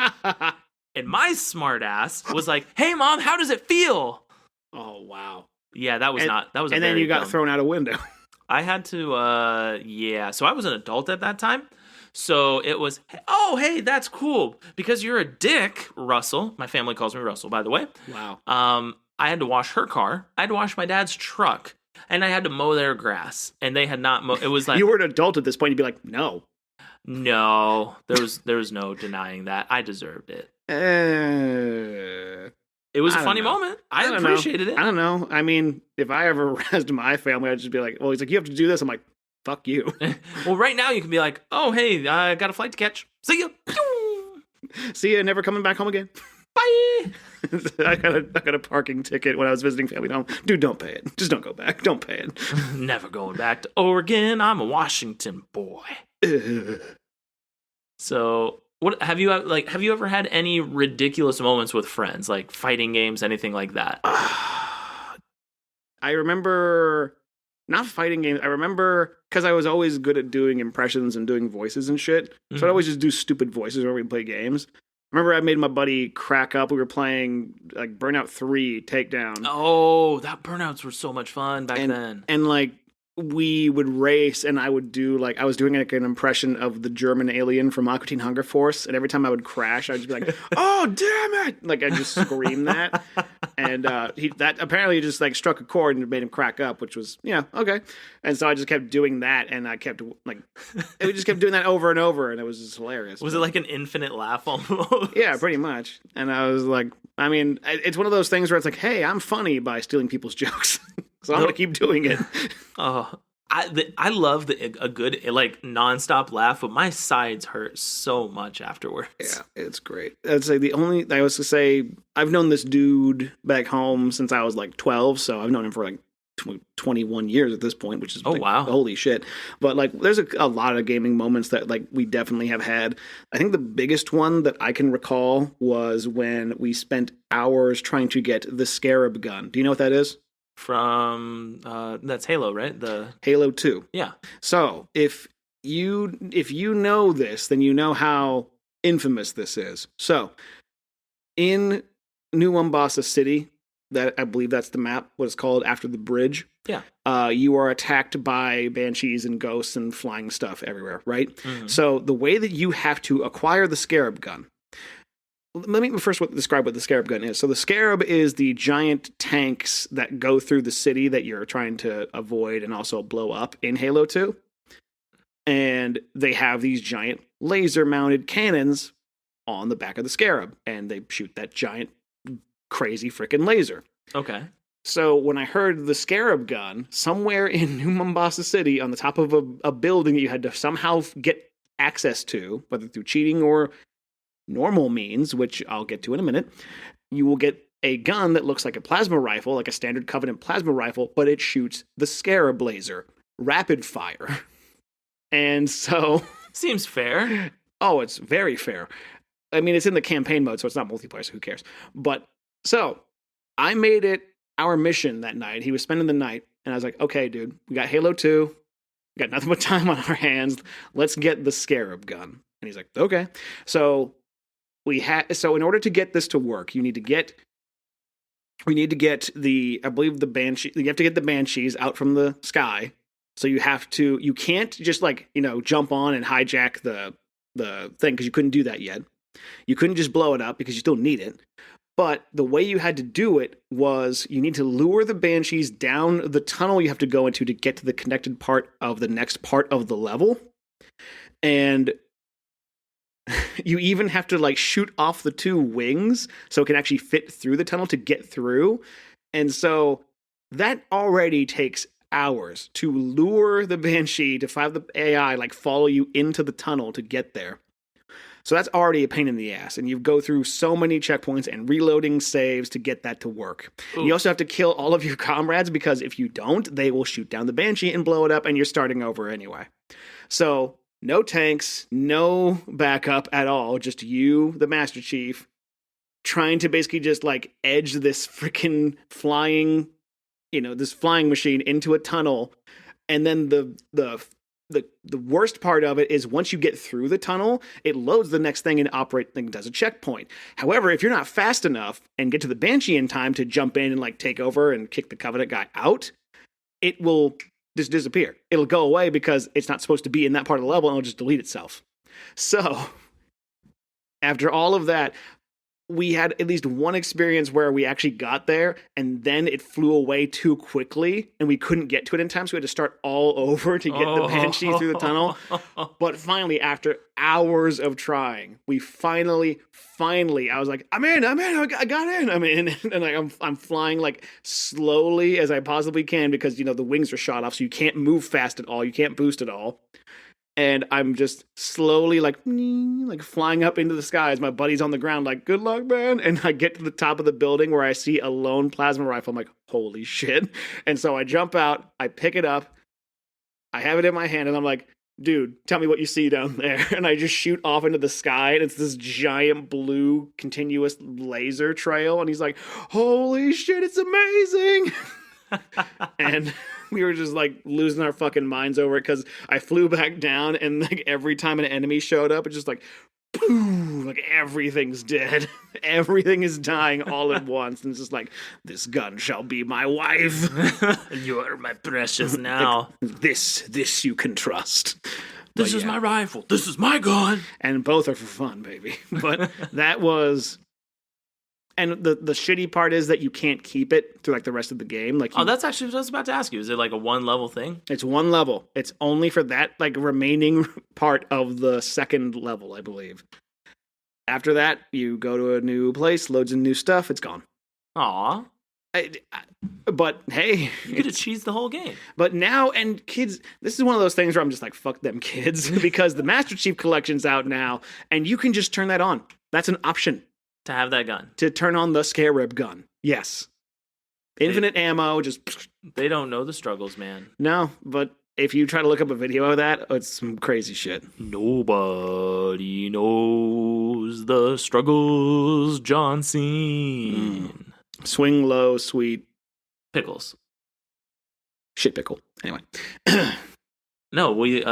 And my smart ass was like, "Hey, Mom, how does it feel?" Oh wow, yeah, that was. And then you got thrown out a window. I had to, So I was an adult at that time. So it was, oh, hey, that's cool. Because you're a dick, Russell. My family calls me Russell, by the way. Wow. I had to wash her car. I had to wash my dad's truck. And I had to mow their grass. And they had not mowed. It was like... You were an adult at this point. You'd be like, no. No. There was no denying that. I deserved it. It was a funny moment. I appreciated it. I don't know. I mean, if I ever razzed my family, I'd just be like, well, he's like, you have to do this. I'm like, fuck you. Well, right now you can be like, oh, hey, I got a flight to catch. See ya. See ya, never coming back home again. Bye. I got a parking ticket when I was visiting family home. Dude, don't pay it. Just don't go back. Don't pay it. Never going back to Oregon. I'm a Washington boy. So, what have you ever had any ridiculous moments with friends, like fighting games, anything like that? I remember not fighting games. I remember because I was always good at doing impressions and doing voices and shit. Mm-hmm. So I'd always just do stupid voices when we play games. I remember I made my buddy crack up. We were playing Burnout 3 Takedown. Oh, that Burnouts were so much fun back then. And we would race, and I would do I was doing an impression of the German alien from Aqua Teen Hunger Force, and every time I would crash, I'd just be like, "Oh, damn it!" I'd just scream that. And that apparently just like struck a chord and made him crack up, which was okay. And so I just kept doing that, and I kept we just kept doing that over and over, and it was just hilarious. Was it like an infinite laugh almost? Yeah, pretty much. And I was like, I mean, it's one of those things where it's like, hey, I'm funny by stealing people's jokes, so I'm gonna keep doing it. Oh, I love a good like nonstop laugh, but my sides hurt so much afterwards. Yeah, it's great. I'd say I was to say I've known this dude back home since I was like 12, so I've known him for like 21 years at this point, which is wow, holy shit. But like, there's a lot of gaming moments that like we definitely have had. I think the biggest one that I can recall was when we spent hours trying to get the Scarab gun. Do you know what that is? From that's Halo, right? The Halo 2. Yeah. So if you know this, then you know how infamous this is. So in New Mombasa City, that I believe that's the map, what it's called, after the bridge. Yeah. You are attacked by banshees and ghosts and flying stuff everywhere, right? Mm-hmm. So the way that you have to acquire the Scarab gun. Let me first describe what the Scarab gun is. So the Scarab is the giant tanks that go through the city that you're trying to avoid and also blow up in Halo 2. And they have these giant laser-mounted cannons on the back of the Scarab, and they shoot that giant, crazy freaking laser. Okay. So when I heard the Scarab gun, somewhere in New Mombasa City on the top of a building that you had to somehow get access to, whether through cheating or normal means, which I'll get to in a minute, you will get a gun that looks like a plasma rifle, like a standard Covenant plasma rifle, but it shoots the Scarab laser, rapid fire. And so... Seems fair. Oh, it's very fair. I mean, it's in the campaign mode, so it's not multiplayer, so who cares? But, so, I made it our mission that night. He was spending the night, and I was like, okay, dude, we got Halo 2, we got nothing but time on our hands, let's get the Scarab gun. And he's like, okay. So in order to get this to work, we need to get I believe the Banshee, you have to get the Banshees out from the sky. So you can't just like, jump on and hijack the thing, because you couldn't do that yet. You couldn't just blow it up because you still need it. But the way you had to do it was you need to lure the Banshees down the tunnel you have to go into to get to the connected part of the next part of the level. And you even have to like shoot off the two wings so it can actually fit through the tunnel to get through. And so that already takes hours to lure the Banshee to have the AI like follow you into the tunnel to get there. So that's already a pain in the ass. And you go through so many checkpoints and reloading saves to get that to work. You also have to kill all of your comrades, because if you don't, they will shoot down the Banshee and blow it up, and you're starting over anyway. So no tanks, no backup at all. Just you, the Master Chief, trying to basically just like edge this freaking flying, this flying machine into a tunnel. And then the worst part of it is once you get through the tunnel, it loads the next thing and does a checkpoint. However, if you're not fast enough and get to the Banshee in time to jump in and like take over and kick the Covenant guy out, it will just disappear. It'll go away because it's not supposed to be in that part of the level, and it'll just delete itself. So, after all of that, we had at least one experience where we actually got there, and then it flew away too quickly, and we couldn't get to it in time, so we had to start all over to get the Banshee through the tunnel. But finally, after hours of trying, we finally, I was like, I'm in, I got in, I'm in. And like, I'm flying like slowly as I possibly can, because, the wings are shot off, so you can't move fast at all, you can't boost at all. And I'm just slowly like flying up into the sky as my buddy's on the ground like, good luck, man. And I get to the top of the building where I see a lone plasma rifle. I'm like, holy shit. And so I jump out, I pick it up, I have it in my hand, and I'm like, dude, tell me what you see down there. And I just shoot off into the sky, and it's this giant blue continuous laser trail. And he's like, holy shit, it's amazing. And we were just like losing our fucking minds over it, because I flew back down, and like every time an enemy showed up, it's just like, boom, like everything's dead. Everything is dying all at once. And it's just like, this gun shall be my wife. You are my precious now. This you can trust. This is my rifle. This is my gun. And both are for fun, baby. But that was And the shitty part is that you can't keep it through like the rest of the game. Like, that's actually what I was about to ask you. Is it like a one level thing? it's one level. It's only for that like remaining part of the second level, I believe. After that, you go to a new place, loads in new stuff. It's gone. Aw, But hey, you could have cheesed the whole game. but now, and kids, this is one of those things where I'm just like, fuck them kids, because the Master Chief Collection's out now, and you can just turn that on. That's an option To have that gun. to turn on the Scarab gun. Yes. Infinite ammo, just They don't know the struggles, man. no, but if you try to look up a video of that, it's some crazy shit. Nobody knows the struggles John seen. Swing low, sweet Pickles. shit pickle. Anyway. No, we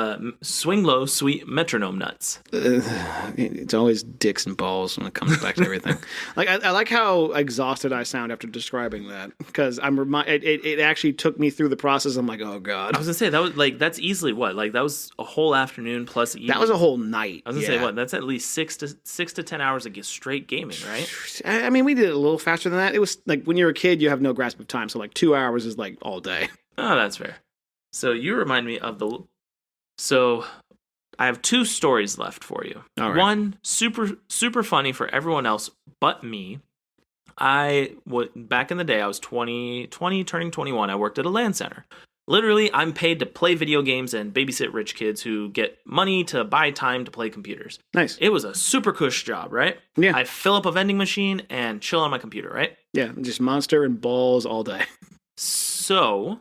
swing low, sweet metronome nuts. It's always dicks and balls when it comes back to everything. Like I like how exhausted I sound after describing that, because it actually took me through the process. I'm like, oh god, I was gonna say that was like that's easily what that was a whole afternoon plus evening. that was a whole night. I was gonna say what that's at least 6 to 10 hours of straight gaming, right? I mean, we did it a little faster than that. It was like when you're a kid, you have no grasp of time, so like 2 hours is like all day. Oh, that's fair. So you remind me of So I have 2 stories left for you. All right. One super funny for everyone else but me. Back in the day, I was 20 turning 21. I worked at a LAN center. Literally, I'm paid to play video games and babysit rich kids who get money to buy time to play computers. Nice. It was a super cush job, right? Yeah. I fill up a vending machine and chill on my computer, right? Yeah, just monster and balls all day. So,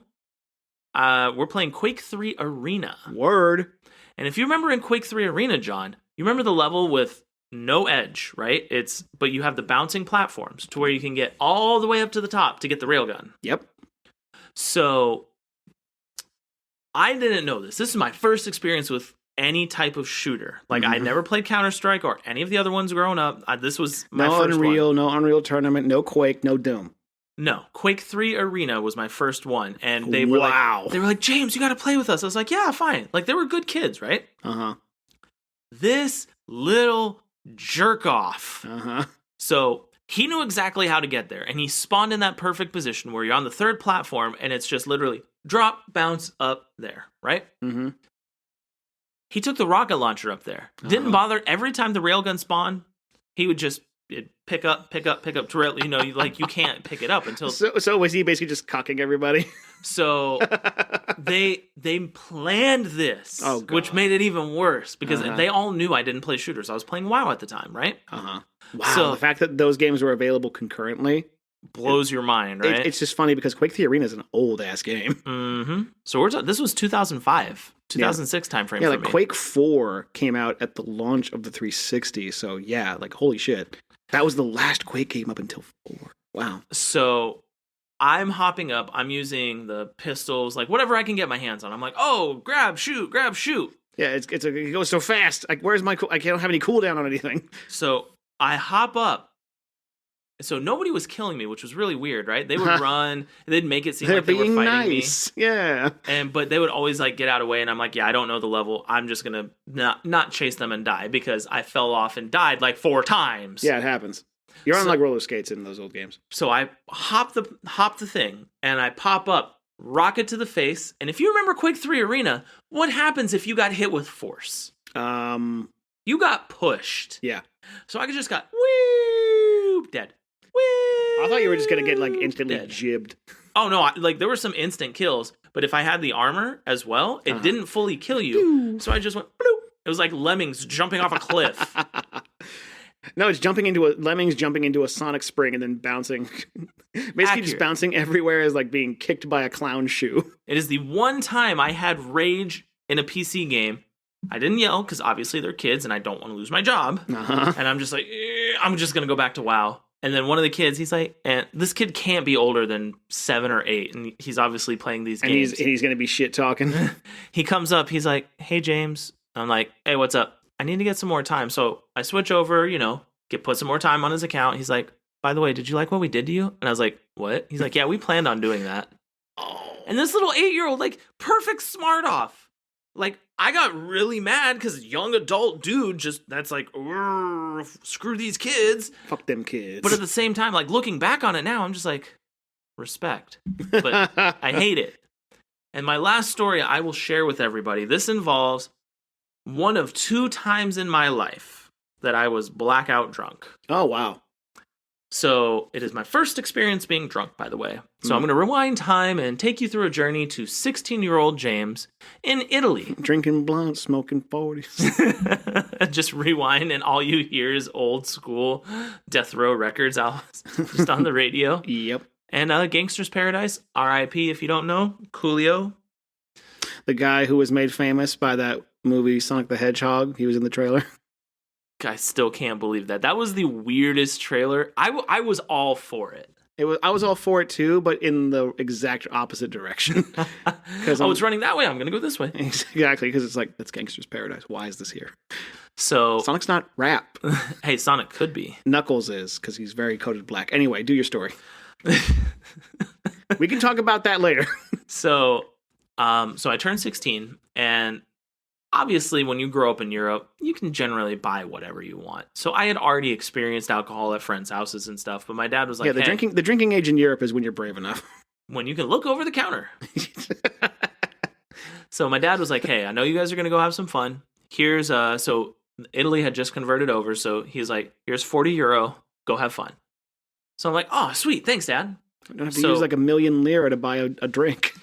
we're playing Quake 3 Arena. Word. And if you remember in Quake 3 Arena, John, you remember the level with no edge, right? But you have the bouncing platforms to where you can get all the way up to the top to get the railgun. Yep. So I didn't know this. This is my first experience with any type of shooter. Like I never played Counter-Strike or any of the other ones growing up. This was my first one. No Unreal Tournament, no Quake, no Doom. No, Quake 3 Arena was my first one, and they were like, James, you got to play with us. I was like, yeah, fine. Like they were good kids, right? This little jerk off. So he knew exactly how to get there, and he spawned in that perfect position where you're on the third platform, and it's just literally drop, bounce up there, right? He took the rocket launcher up there. Didn't bother. Every time the railgun spawned, he would just pick up to rail. You know, you can't pick it up until. So was he basically just cocking everybody? So they planned this, which made it even worse because they all knew I didn't play shooters. I was playing WoW at the time, right? Wow. So the fact that those games were available concurrently blows your mind, right? It's just funny because Quake 3 Arena is an old ass game. So this was 2005, 2006 time frame. Yeah, for like me. Quake 4 came out at the launch of the 360. So yeah, like holy shit, that was the last Quake game up until 4. Wow. So I'm hopping up. I'm using the pistols, like whatever I can get my hands on. I'm like, oh, grab, shoot. Yeah, it goes so fast. Like, where's my? I can't have any cooldown on anything. So I hop up. So nobody was killing me, which was really weird, right? They would run, they'd make it seem like they were fighting nice. Me. Yeah. But they would always like get out of the way, and I'm like, yeah, I don't know the level. I'm just gonna not chase them and die because I fell off and died like 4 times. Yeah, it happens. You're on like roller skates in those old games. So I hop the thing, and I pop up, rocket to the face. And if you remember Quake 3 Arena, what happens if you got hit with force? You got pushed. Yeah. So I just got woo dead. I thought you were just gonna get like instantly jibbed. Oh no! There were some instant kills, but if I had the armor as well, it didn't fully kill you. So I just went bloop. It was like lemmings jumping off a cliff. No, it's lemmings jumping into a sonic spring and then bouncing. Basically, just bouncing everywhere is like being kicked by a clown shoe. It is the one time I had rage in a PC game. I didn't yell because obviously they're kids and I don't want to lose my job. And I'm just like, I'm just gonna go back to WoW. And then one of the kids, he's like, and this kid can't be older than 7 or 8, and he's obviously playing these games. And he's going to be shit talking. He comes up, he's like, hey, James. I'm like, hey, what's up? I need to get some more time. So I switch over, put some more time on his account. He's like, by the way, did you like what we did to you? And I was like, what? He's like, yeah, we planned on doing that. Oh. And this little 8-year-old, like, perfect smart off. Like, I got really mad because young adult dude that's like, screw these kids. Fuck them kids. But at the same time, like looking back on it now, I'm just like, respect. But I hate it. And my last story I will share with everybody. This involves one of 2 times in my life that I was blackout drunk. Oh, wow. So it is my first experience being drunk, by the way. So I'm going to rewind time and take you through a journey to 16-year-old James in Italy. Drinking blunt, smoking 40s. Just rewind, and all you hear is old school Death Row Records out just on the radio. Yep. And Gangster's Paradise, R.I.P. if you don't know, Coolio. The guy who was made famous by that movie Sonic the Hedgehog. He was in the trailer. I still can't believe that. That was the weirdest trailer. I was all for it. I was all for it too, but in the exact opposite direction. It's running that way. I'm going to go this way. Exactly, because it's like, that's Gangster's Paradise. Why is this here? So Sonic's not rap. Hey, Sonic could be. Knuckles is, because he's very coated black. Anyway, do your story. We can talk about that later. So I turned 16, and obviously, when you grow up in Europe, you can generally buy whatever you want. So I had already experienced alcohol at friends' houses and stuff, but my dad was like, "Yeah, the drinking age in Europe is when you're brave enough, when you can look over the counter." So my dad was like, "Hey, I know you guys are gonna go have some fun. Here's so Italy had just converted over, so he's like, here's €40, go have fun." So I'm like, "Oh, sweet, thanks, Dad." I don't have to use like $1,000,000 lira to buy a drink.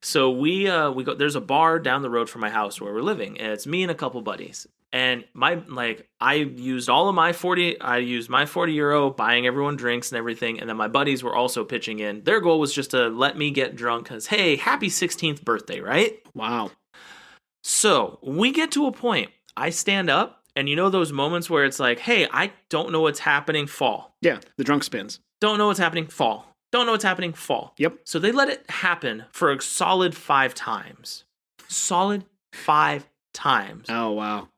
So we go. There's a bar down the road from my house where we're living, and it's me and a couple buddies. And I used all of my 40. I used my €40 buying everyone drinks and everything, and then my buddies were also pitching in. Their goal was just to let me get drunk because, hey, happy 16th birthday, right? Wow. So we get to a point. I stand up, and you know those moments where it's like, hey, I don't know what's happening. Fall. Yeah, the drunk spins. Don't know what's happening. Fall. Don't know what's happening, fall. Yep. So they let it happen for a solid 5 times. Solid 5 times. Oh, wow.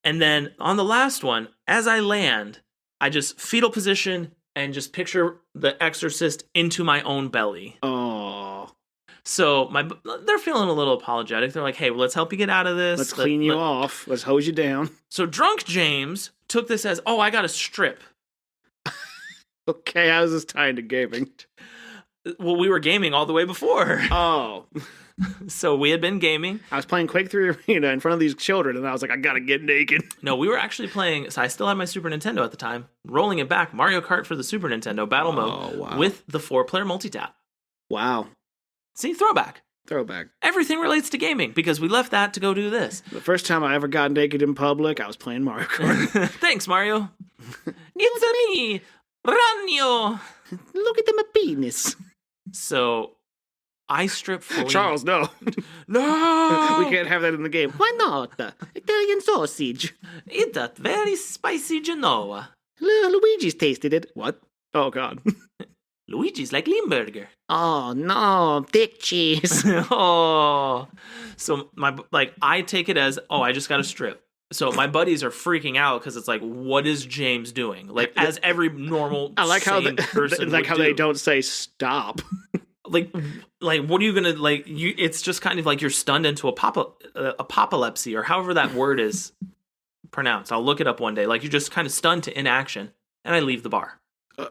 And then on the last one, as I land, I just fetal position and just picture the exorcist into my own belly. Oh. So they're feeling a little apologetic. They're like, hey, well, let's help you get out of this. Let's clean you off. Let's hose you down. So drunk James took this as, oh, I got to strip. Okay, how is this tied to gaming? Well, we were gaming all the way before. Oh. So we had been gaming. I was playing Quake 3 Arena in front of these children, and I was like, I gotta get naked. No, we were actually playing, so I still had my Super Nintendo at the time, rolling it back, Mario Kart for the Super Nintendo, battle mode, with the 4-player multi-tap. Wow. See, throwback. Everything relates to gaming, because we left that to go do this. The first time I ever got naked in public, I was playing Mario Kart. Thanks, Mario. It's me, Ranyo. Look at my penis. So, I strip fully. Charles, no. No! We can't have that in the game. Why not? Italian sausage. It's that very spicy Genoa. Luigi's tasted it. What? Oh, God. Luigi's like Limburger. Oh, no. Thick cheese. Oh. So, I take it as, oh, I just got to strip. So my buddies are freaking out because it's like, what is James doing? Like, as every normal I like how person like how they don't say stop. like what are you gonna like? It's just kind of like you're stunned into apocalypse or however that word is pronounced. I'll look it up one day. Like you're just kind of stunned to inaction, and I leave the bar.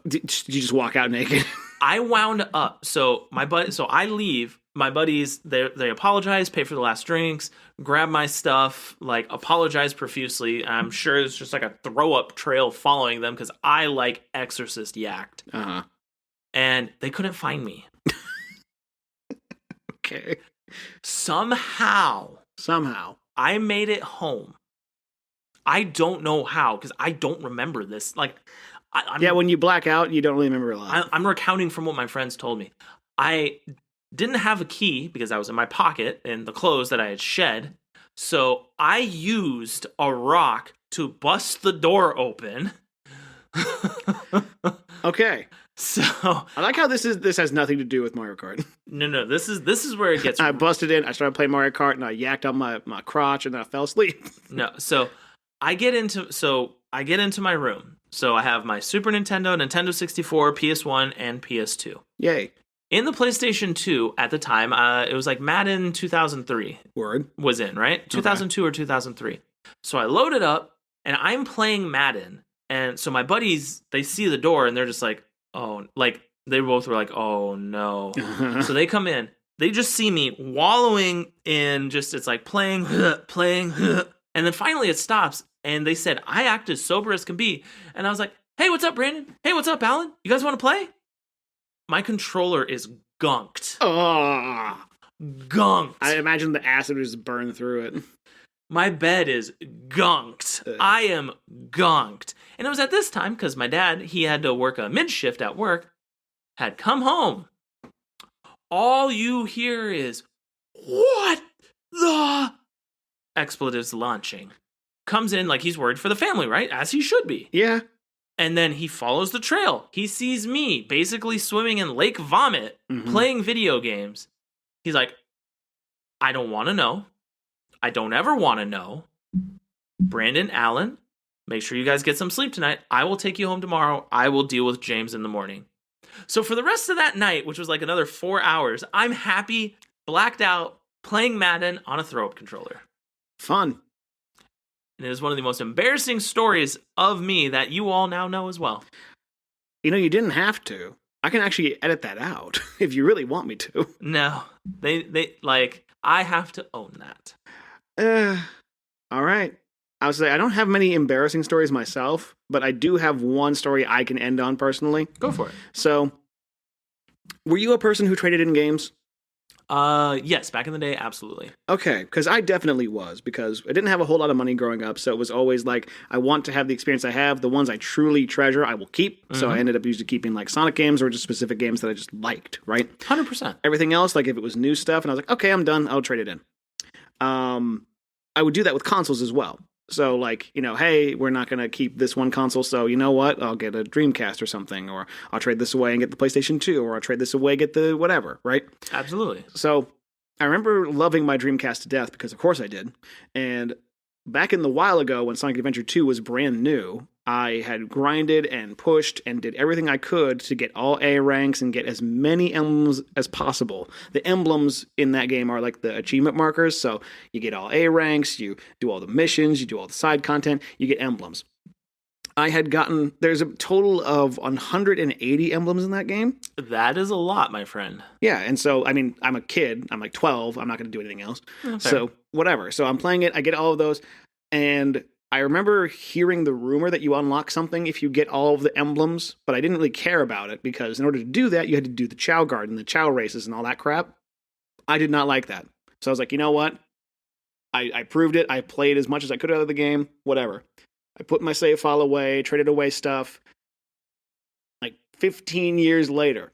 Did you just walk out naked? I wound up. So I leave. My buddies, they apologize, pay for the last drinks, grab my stuff, like apologize profusely. I'm sure it's just like a throw up trail following them because I like exorcist yacked. Uh-huh. And they couldn't find me. Okay. Somehow, I made it home. I don't know how because I don't remember this. Like, when you black out, you don't really remember a lot. I'm recounting from what my friends told me. I didn't have a key because I was in my pocket in the clothes that I had shed. So I used a rock to bust the door open. Okay. So I like how this has nothing to do with Mario Kart. No. This is where it gets. I busted in. I started playing Mario Kart, and I yacked on my crotch, and then I fell asleep. No. So I get into my room. So I have my Super Nintendo, Nintendo 64, PS1, and PS2. Yay. In the PlayStation 2 at the time, it was like Madden 2003 Word. was in, right? 2002 or 2003. So I loaded up and I'm playing Madden. And so my buddies, they see the door and they're just like, oh, like they both were like, oh no. So they come in, they just see me wallowing in just, it's like playing. And then finally it stops. And they said, I act as sober as can be. And I was like, hey, what's up, Brandon? Hey, what's up, Alan? You guys want to play? My controller is gunked. Oh, Gunked. I imagine the acid would just burn through it. My bed is gunked. I am gunked. And it was at this time, because my dad, he had to work a mid-shift at work, had come home. All you hear is, what the? Expletives launching. Comes in like he's worried for the family, right? As he should be. Yeah. And then he follows the trail. He sees me basically swimming in lake vomit, playing video games. He's like, I don't want to know. I don't ever want to know. Brandon, Allen, make sure you guys get some sleep tonight. I will take you home tomorrow. I will deal with James in the morning. So for the rest of that night, which was like another 4 hours, I'm happy, blacked out, playing Madden on a throw-up controller. Fun. And it is one of the most embarrassing stories of me that you all now know as well. You know, you didn't have to. I can actually edit that out if you really want me to. No, they like, I have to own that. All right. I would say I don't have many embarrassing stories myself, but I do have one story I can end on personally. Go for it. So, were you a person who traded in games? Yes, back in the day, absolutely. Okay, because I definitely was, because I didn't have a whole lot of money growing up, so it was always like, I want to have the experience I have. The ones I truly treasure, I will keep. So I ended up usually keeping like Sonic games or just specific games that I just liked, right? 100%. Everything else, like if it was new stuff, and I was like, okay, I'm done, I'll trade it in. I would do that with consoles as well. So like, you know, hey, we're not going to keep this one console, so you know what? I'll get a Dreamcast or something, or I'll trade this away and get the PlayStation 2, or I'll trade this away, get the whatever, right? Absolutely. So I remember loving my Dreamcast to death, because of course I did. And back in the while ago when Sonic Adventure 2 was brand new, I had grinded and pushed and did everything I could to get all A ranks and get as many emblems as possible. The emblems in that game are like the achievement markers, so you get all A ranks, you do all the missions, you do all the side content, you get emblems. I had gotten, there's a total of 180 emblems in that game. That is a lot, my friend. Yeah, and so, I mean, I'm a kid, I'm like 12, I'm not going to do anything else. Okay. So, whatever. So I'm playing it, I get all of those, and I remember hearing the rumor that you unlock something if you get all of the emblems, but I didn't really care about it, because in order to do that, you had to do the Chow Guard and the Chow races and all that crap. I did not like that. So I was like, you know what? I proved it, I played as much as I could out of the game, whatever. I put my save file away, traded away stuff. Like 15 years later,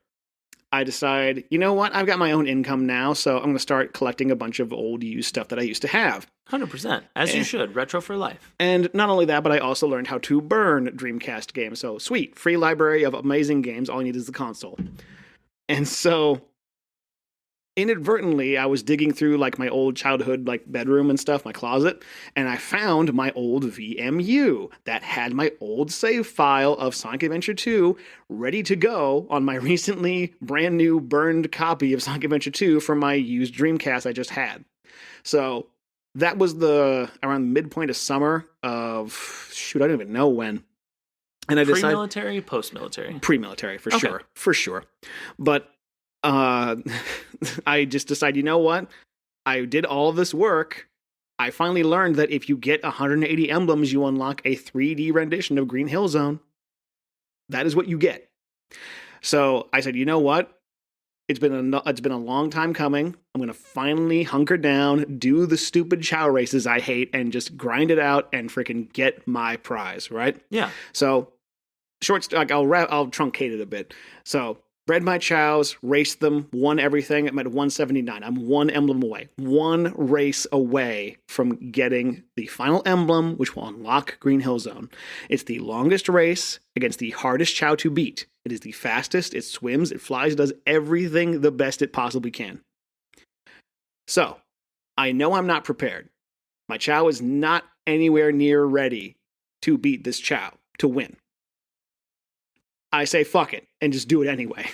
I decide, you know what? I've got my own income now, so I'm going to start collecting a bunch of old used stuff that I used to have. 100%. As you should. Retro for life. And not only that, but I also learned how to burn Dreamcast games. So sweet, free library of amazing games. All you need is the console. And so inadvertently, I was digging through like my old childhood like bedroom and stuff, my closet, and I found my old VMU that had my old save file of Sonic Adventure 2 ready to go on my recently brand new burned copy of Sonic Adventure 2 from my used Dreamcast I just had. So that was around midpoint of summer of, shoot, I don't even know when. And I decided Pre-military, post-military? Pre-military, for sure. But I just decided, you know what? I did all this work. I finally learned that if you get 180 emblems, you unlock a 3D rendition of Green Hill Zone. That is what you get. So I said, you know what? It's been a long time coming. I'm going to finally hunker down, do the stupid chow races I hate, and just grind it out and freaking get my prize, right? Yeah. So like I'll truncate it a bit. So bred my chows, raced them, won everything. I'm at 179. I'm one emblem away. One race away from getting the final emblem, which will unlock Green Hill Zone. It's the longest race against the hardest chow to beat. It is the fastest. It swims, it flies, it does everything the best it possibly can. So, I know I'm not prepared. My chow is not anywhere near ready to beat this chow, to win. I say fuck it and just do it anyway.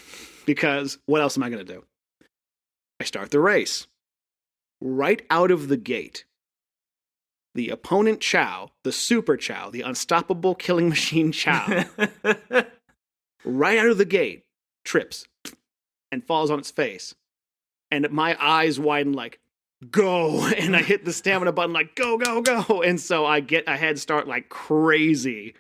because what else am I going to do? I start the race. Right out of the gate, the opponent Chow, the super Chow, the unstoppable killing machine Chow, right out of the gate, trips and falls on its face. And my eyes widen like, go. And I hit the stamina button like, go, go, go. And so I get a head start like crazy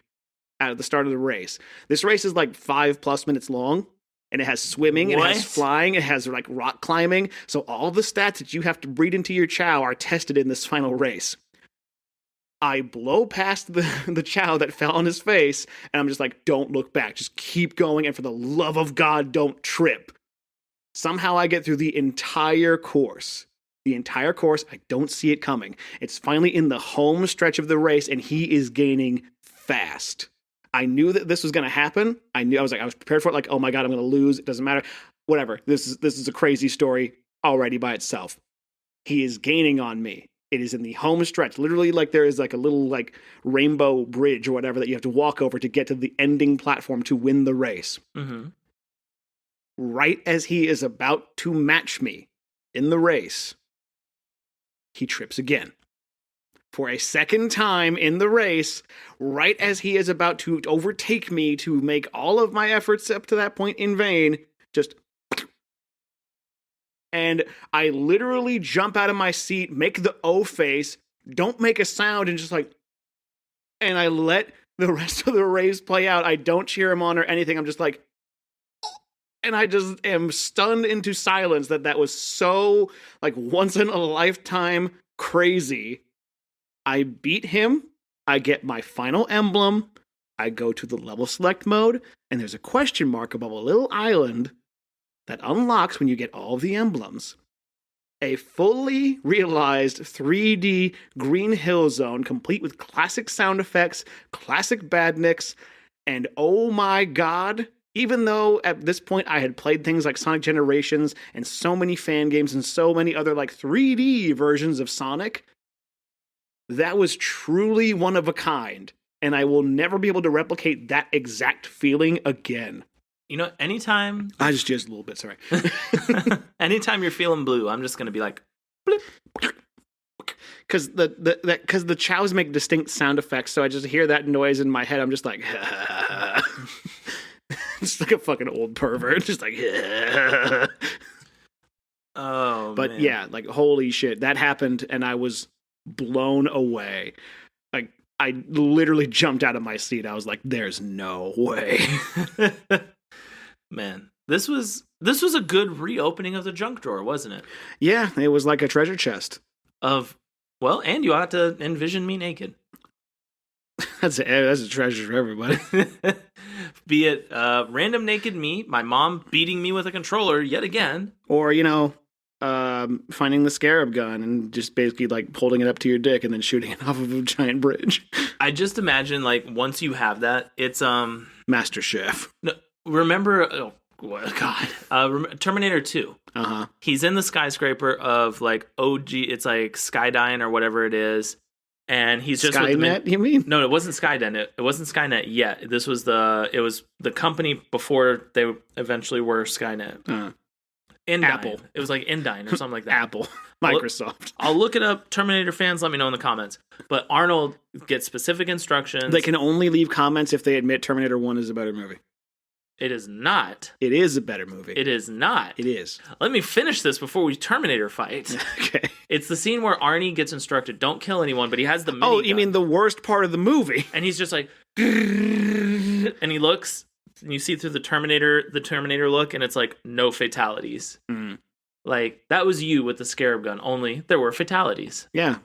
at the start of the race. This race is like 5+ minutes long. And it has swimming, it has flying, it has like rock climbing. So all the stats that you have to breed into your Chow are tested in this final race. I blow past the Chow that fell on his face, and I'm just like, don't look back. Just keep going, and for the love of God, don't trip. Somehow I get through the entire course. I don't see it coming. It's finally in the home stretch of the race, and he is gaining fast. I knew that this was going to happen. I was prepared for it. Like, oh my God, I'm going to lose. It doesn't matter. Whatever. This is a crazy story already by itself. He is gaining on me. It is in the home stretch. Literally, like there is like a little like rainbow bridge or whatever that you have to walk over to get to the ending platform to win the race. Mm-hmm. Right as he is about to match me in the race, he trips again. For a second time in the race, right as he is about to overtake me to make all of my efforts up to that point in vain, just... And I literally jump out of my seat, make the O face, don't make a sound, and just like... And I let the rest of the race play out. I don't cheer him on or anything. I'm just like... And I just am stunned into silence that was so, like, once in a lifetime crazy. I beat him, I get my final emblem, I go to the level select mode, and there's a question mark above a little island that unlocks when you get all of the emblems. A fully realized 3D Green Hill Zone, complete with classic sound effects, classic badniks, and oh my God, even though at this point I had played things like Sonic Generations and so many fan games and so many other like 3D versions of Sonic, that was truly one of a kind, and I will never be able to replicate that exact feeling again. You know, anytime... I just jizzed a little bit, sorry. Anytime you're feeling blue, I'm just going to be like... Because the Chows make distinct sound effects, so I just hear that noise in my head, I'm just like... Just like a fucking old pervert, just like... Oh, but man. Yeah, like, holy shit, that happened, and I was... blown away. Like, I literally jumped out of my seat. I was like, there's no way. Man, this was a good reopening of the junk drawer, wasn't it? Yeah, it was like a treasure chest. Well, and you ought to envision me naked. That's a treasure for everybody. Be it random naked me, my mom beating me with a controller yet again. Or, finding the scarab gun and just basically like holding it up to your dick and then shooting it off of a giant bridge. I just imagine like once you have that, it's Master Chef. No, remember? Oh God! Terminator 2. He's in the skyscraper of like OG. It's like Skydyne or whatever it is, and he's just Skynet. You mean? No, it wasn't Skynet. It wasn't Skynet yet. It was the company before they eventually were Skynet. Indyne. Apple. It was like Indyne or something like that. Apple. Microsoft. I'll look it up. Terminator fans, let me know in the comments. But Arnold gets specific instructions. They can only leave comments if they admit Terminator 1 is a better movie. It is not. It is a better movie. It is not. It is. Let me finish this before we Terminator fight. Okay. It's the scene where Arnie gets instructed, don't kill anyone, but he has the minigun. Oh, you mean the worst part of the movie? And he's just like, and he looks, and you see through the Terminator look, and it's like, no fatalities. Mm. Like, that was you with the scarab gun, only there were fatalities. Yeah.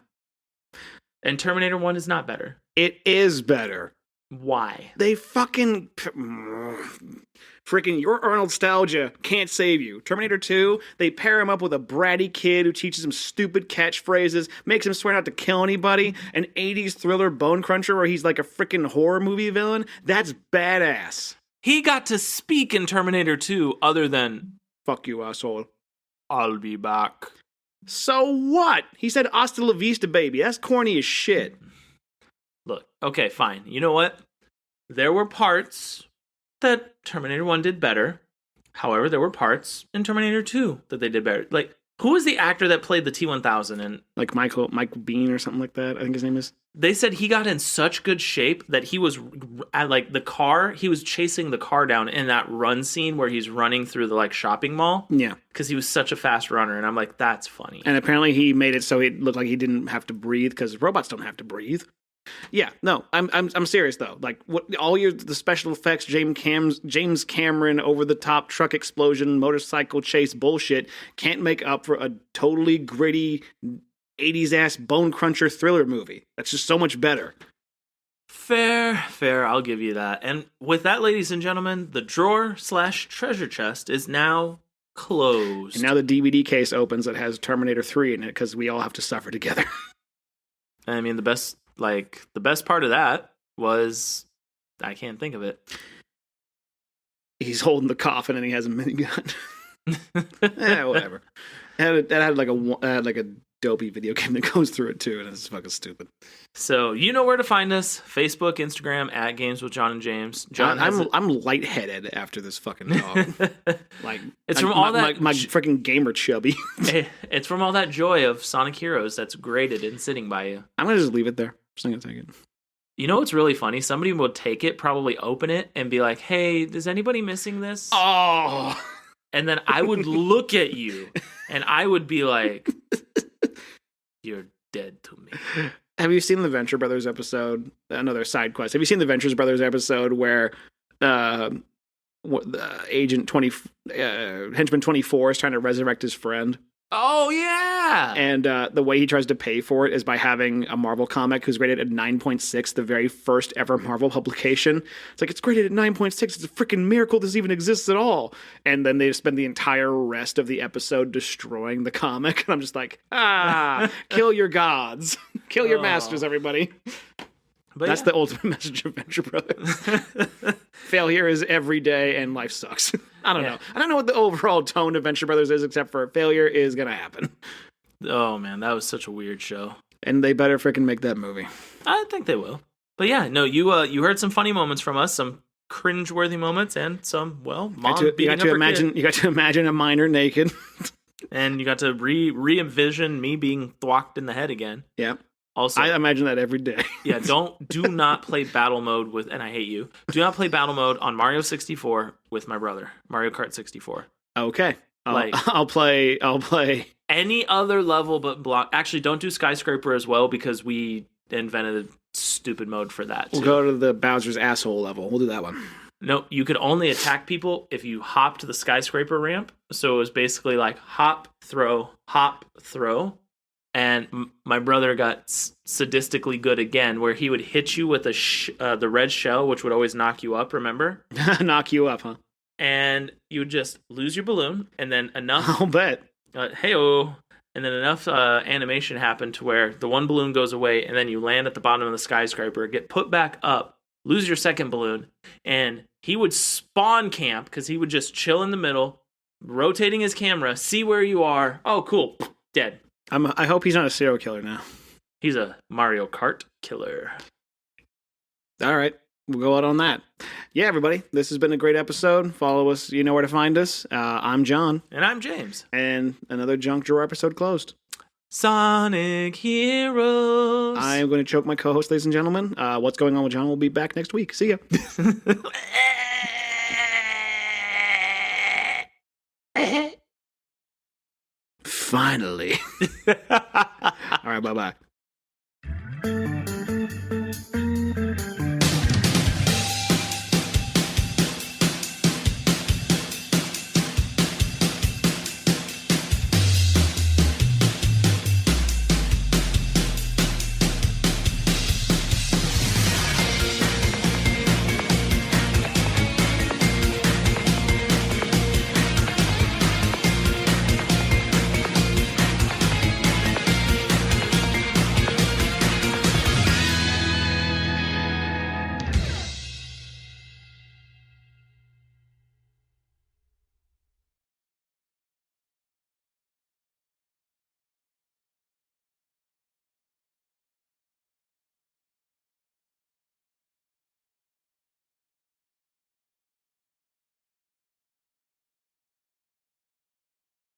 And Terminator 1 is not better. It is better. Why? They freaking your Arnold nostalgia can't save you. Terminator 2, they pair him up with a bratty kid who teaches him stupid catchphrases, makes him swear not to kill anybody, an 80s thriller bone cruncher where he's like a freaking horror movie villain. That's badass. He got to speak in Terminator 2 other than, fuck you, asshole. I'll be back. So what? He said hasta la vista, baby. That's corny as shit. Look, okay, fine. You know what? There were parts that Terminator 1 did better. However, there were parts in Terminator 2 that they did better. Like, who was the actor that played the T-1000? And Like Michael Bean or something like that, I think his name is. they said he got in such good shape that he was at like the car. He was chasing the car down in that run scene where he's running through the like shopping mall. Yeah. Because he was such a fast runner, and I'm like, that's funny. And apparently he made it so it looked like he didn't have to breathe because robots don't have to breathe. Yeah, no, I'm serious though. Like what the special effects, James Cameron over the top truck explosion, motorcycle chase bullshit can't make up for a totally gritty 80s ass bone cruncher thriller movie. That's just so much better. Fair. I'll give you that. And with that, ladies and gentlemen, the drawer/treasure chest is now closed. And now the DVD case opens that has Terminator 3 in it because we all have to suffer together. I mean, the best part of that was, I can't think of it. He's holding the coffin and he has a minigun. Whatever. That had like a dopey video game that goes through it too, and it's fucking stupid. So you know where to find us: Facebook, Instagram @Games with John and James. I'm lightheaded after this fucking dog. Like it's from all that my freaking gamer chubby. It's from all that joy of Sonic Heroes that's graded and sitting by you. I'm gonna just leave it there. Just gonna take it. You know what's really funny? Somebody will take it, probably open it, and be like, "Hey, is anybody missing this?" Oh. And then I would look at you, and I would be like, "You're dead to me." Have you seen the Venture Brothers episode? Another side quest. Have you seen the Venture Brothers episode where Agent 20, Henchman 24 is trying to resurrect his friend? Oh yeah. And the way he tries to pay for it is by having a Marvel comic who's rated at 9.6, the very first ever Marvel publication. It's like, it's graded at 9.6. It's a freaking miracle this even exists at all. And then they spend the entire rest of the episode destroying the comic. And I'm just like, kill your gods. Kill your masters, everybody. But that's the ultimate message of Venture Brothers. Failure is every day and life sucks. I don't know. I don't know what the overall tone of Venture Brothers is, except for failure is going to happen. Oh, man, that was such a weird show. And they better freaking make that movie. I think they will. But yeah, no, you heard some funny moments from us, some cringe-worthy moments, and some, well, mom beating up her kid. You got to imagine a minor naked. And you got to re-envision me being thwacked in the head again. Yeah. Also, I imagine that every day. Yeah, do not play battle mode with, and I hate you. Do not play battle mode on Mario 64 with my brother. Mario Kart 64. Okay. I'll play any other level but block. Actually, don't do skyscraper as well because we invented a stupid mode for that. We'll go to the Bowser's asshole level. We'll do that one. No, you could only attack people if you hopped the skyscraper ramp. So it was basically like hop, throw, and my brother got sadistically good again, where he would hit you with the red shell, which would always knock you up, remember? Knock you up, huh? And you would just lose your balloon, and then enough... I'll bet. Hey-oh. And then enough animation happened to where the one balloon goes away, and then you land at the bottom of the skyscraper, get put back up, lose your second balloon, and he would spawn camp, because he would just chill in the middle, rotating his camera, see where you are. Oh, cool. Dead. I hope he's not a serial killer now. He's a Mario Kart killer. All right. We'll go out on that. Yeah, everybody. This has been a great episode. Follow us. You know where to find us. I'm John. And I'm James. And another Junk Drawer episode closed. Sonic Heroes. I am going to choke my co-host, ladies and gentlemen. What's Going On with John will be back next week. See ya. Finally. All right, bye-bye.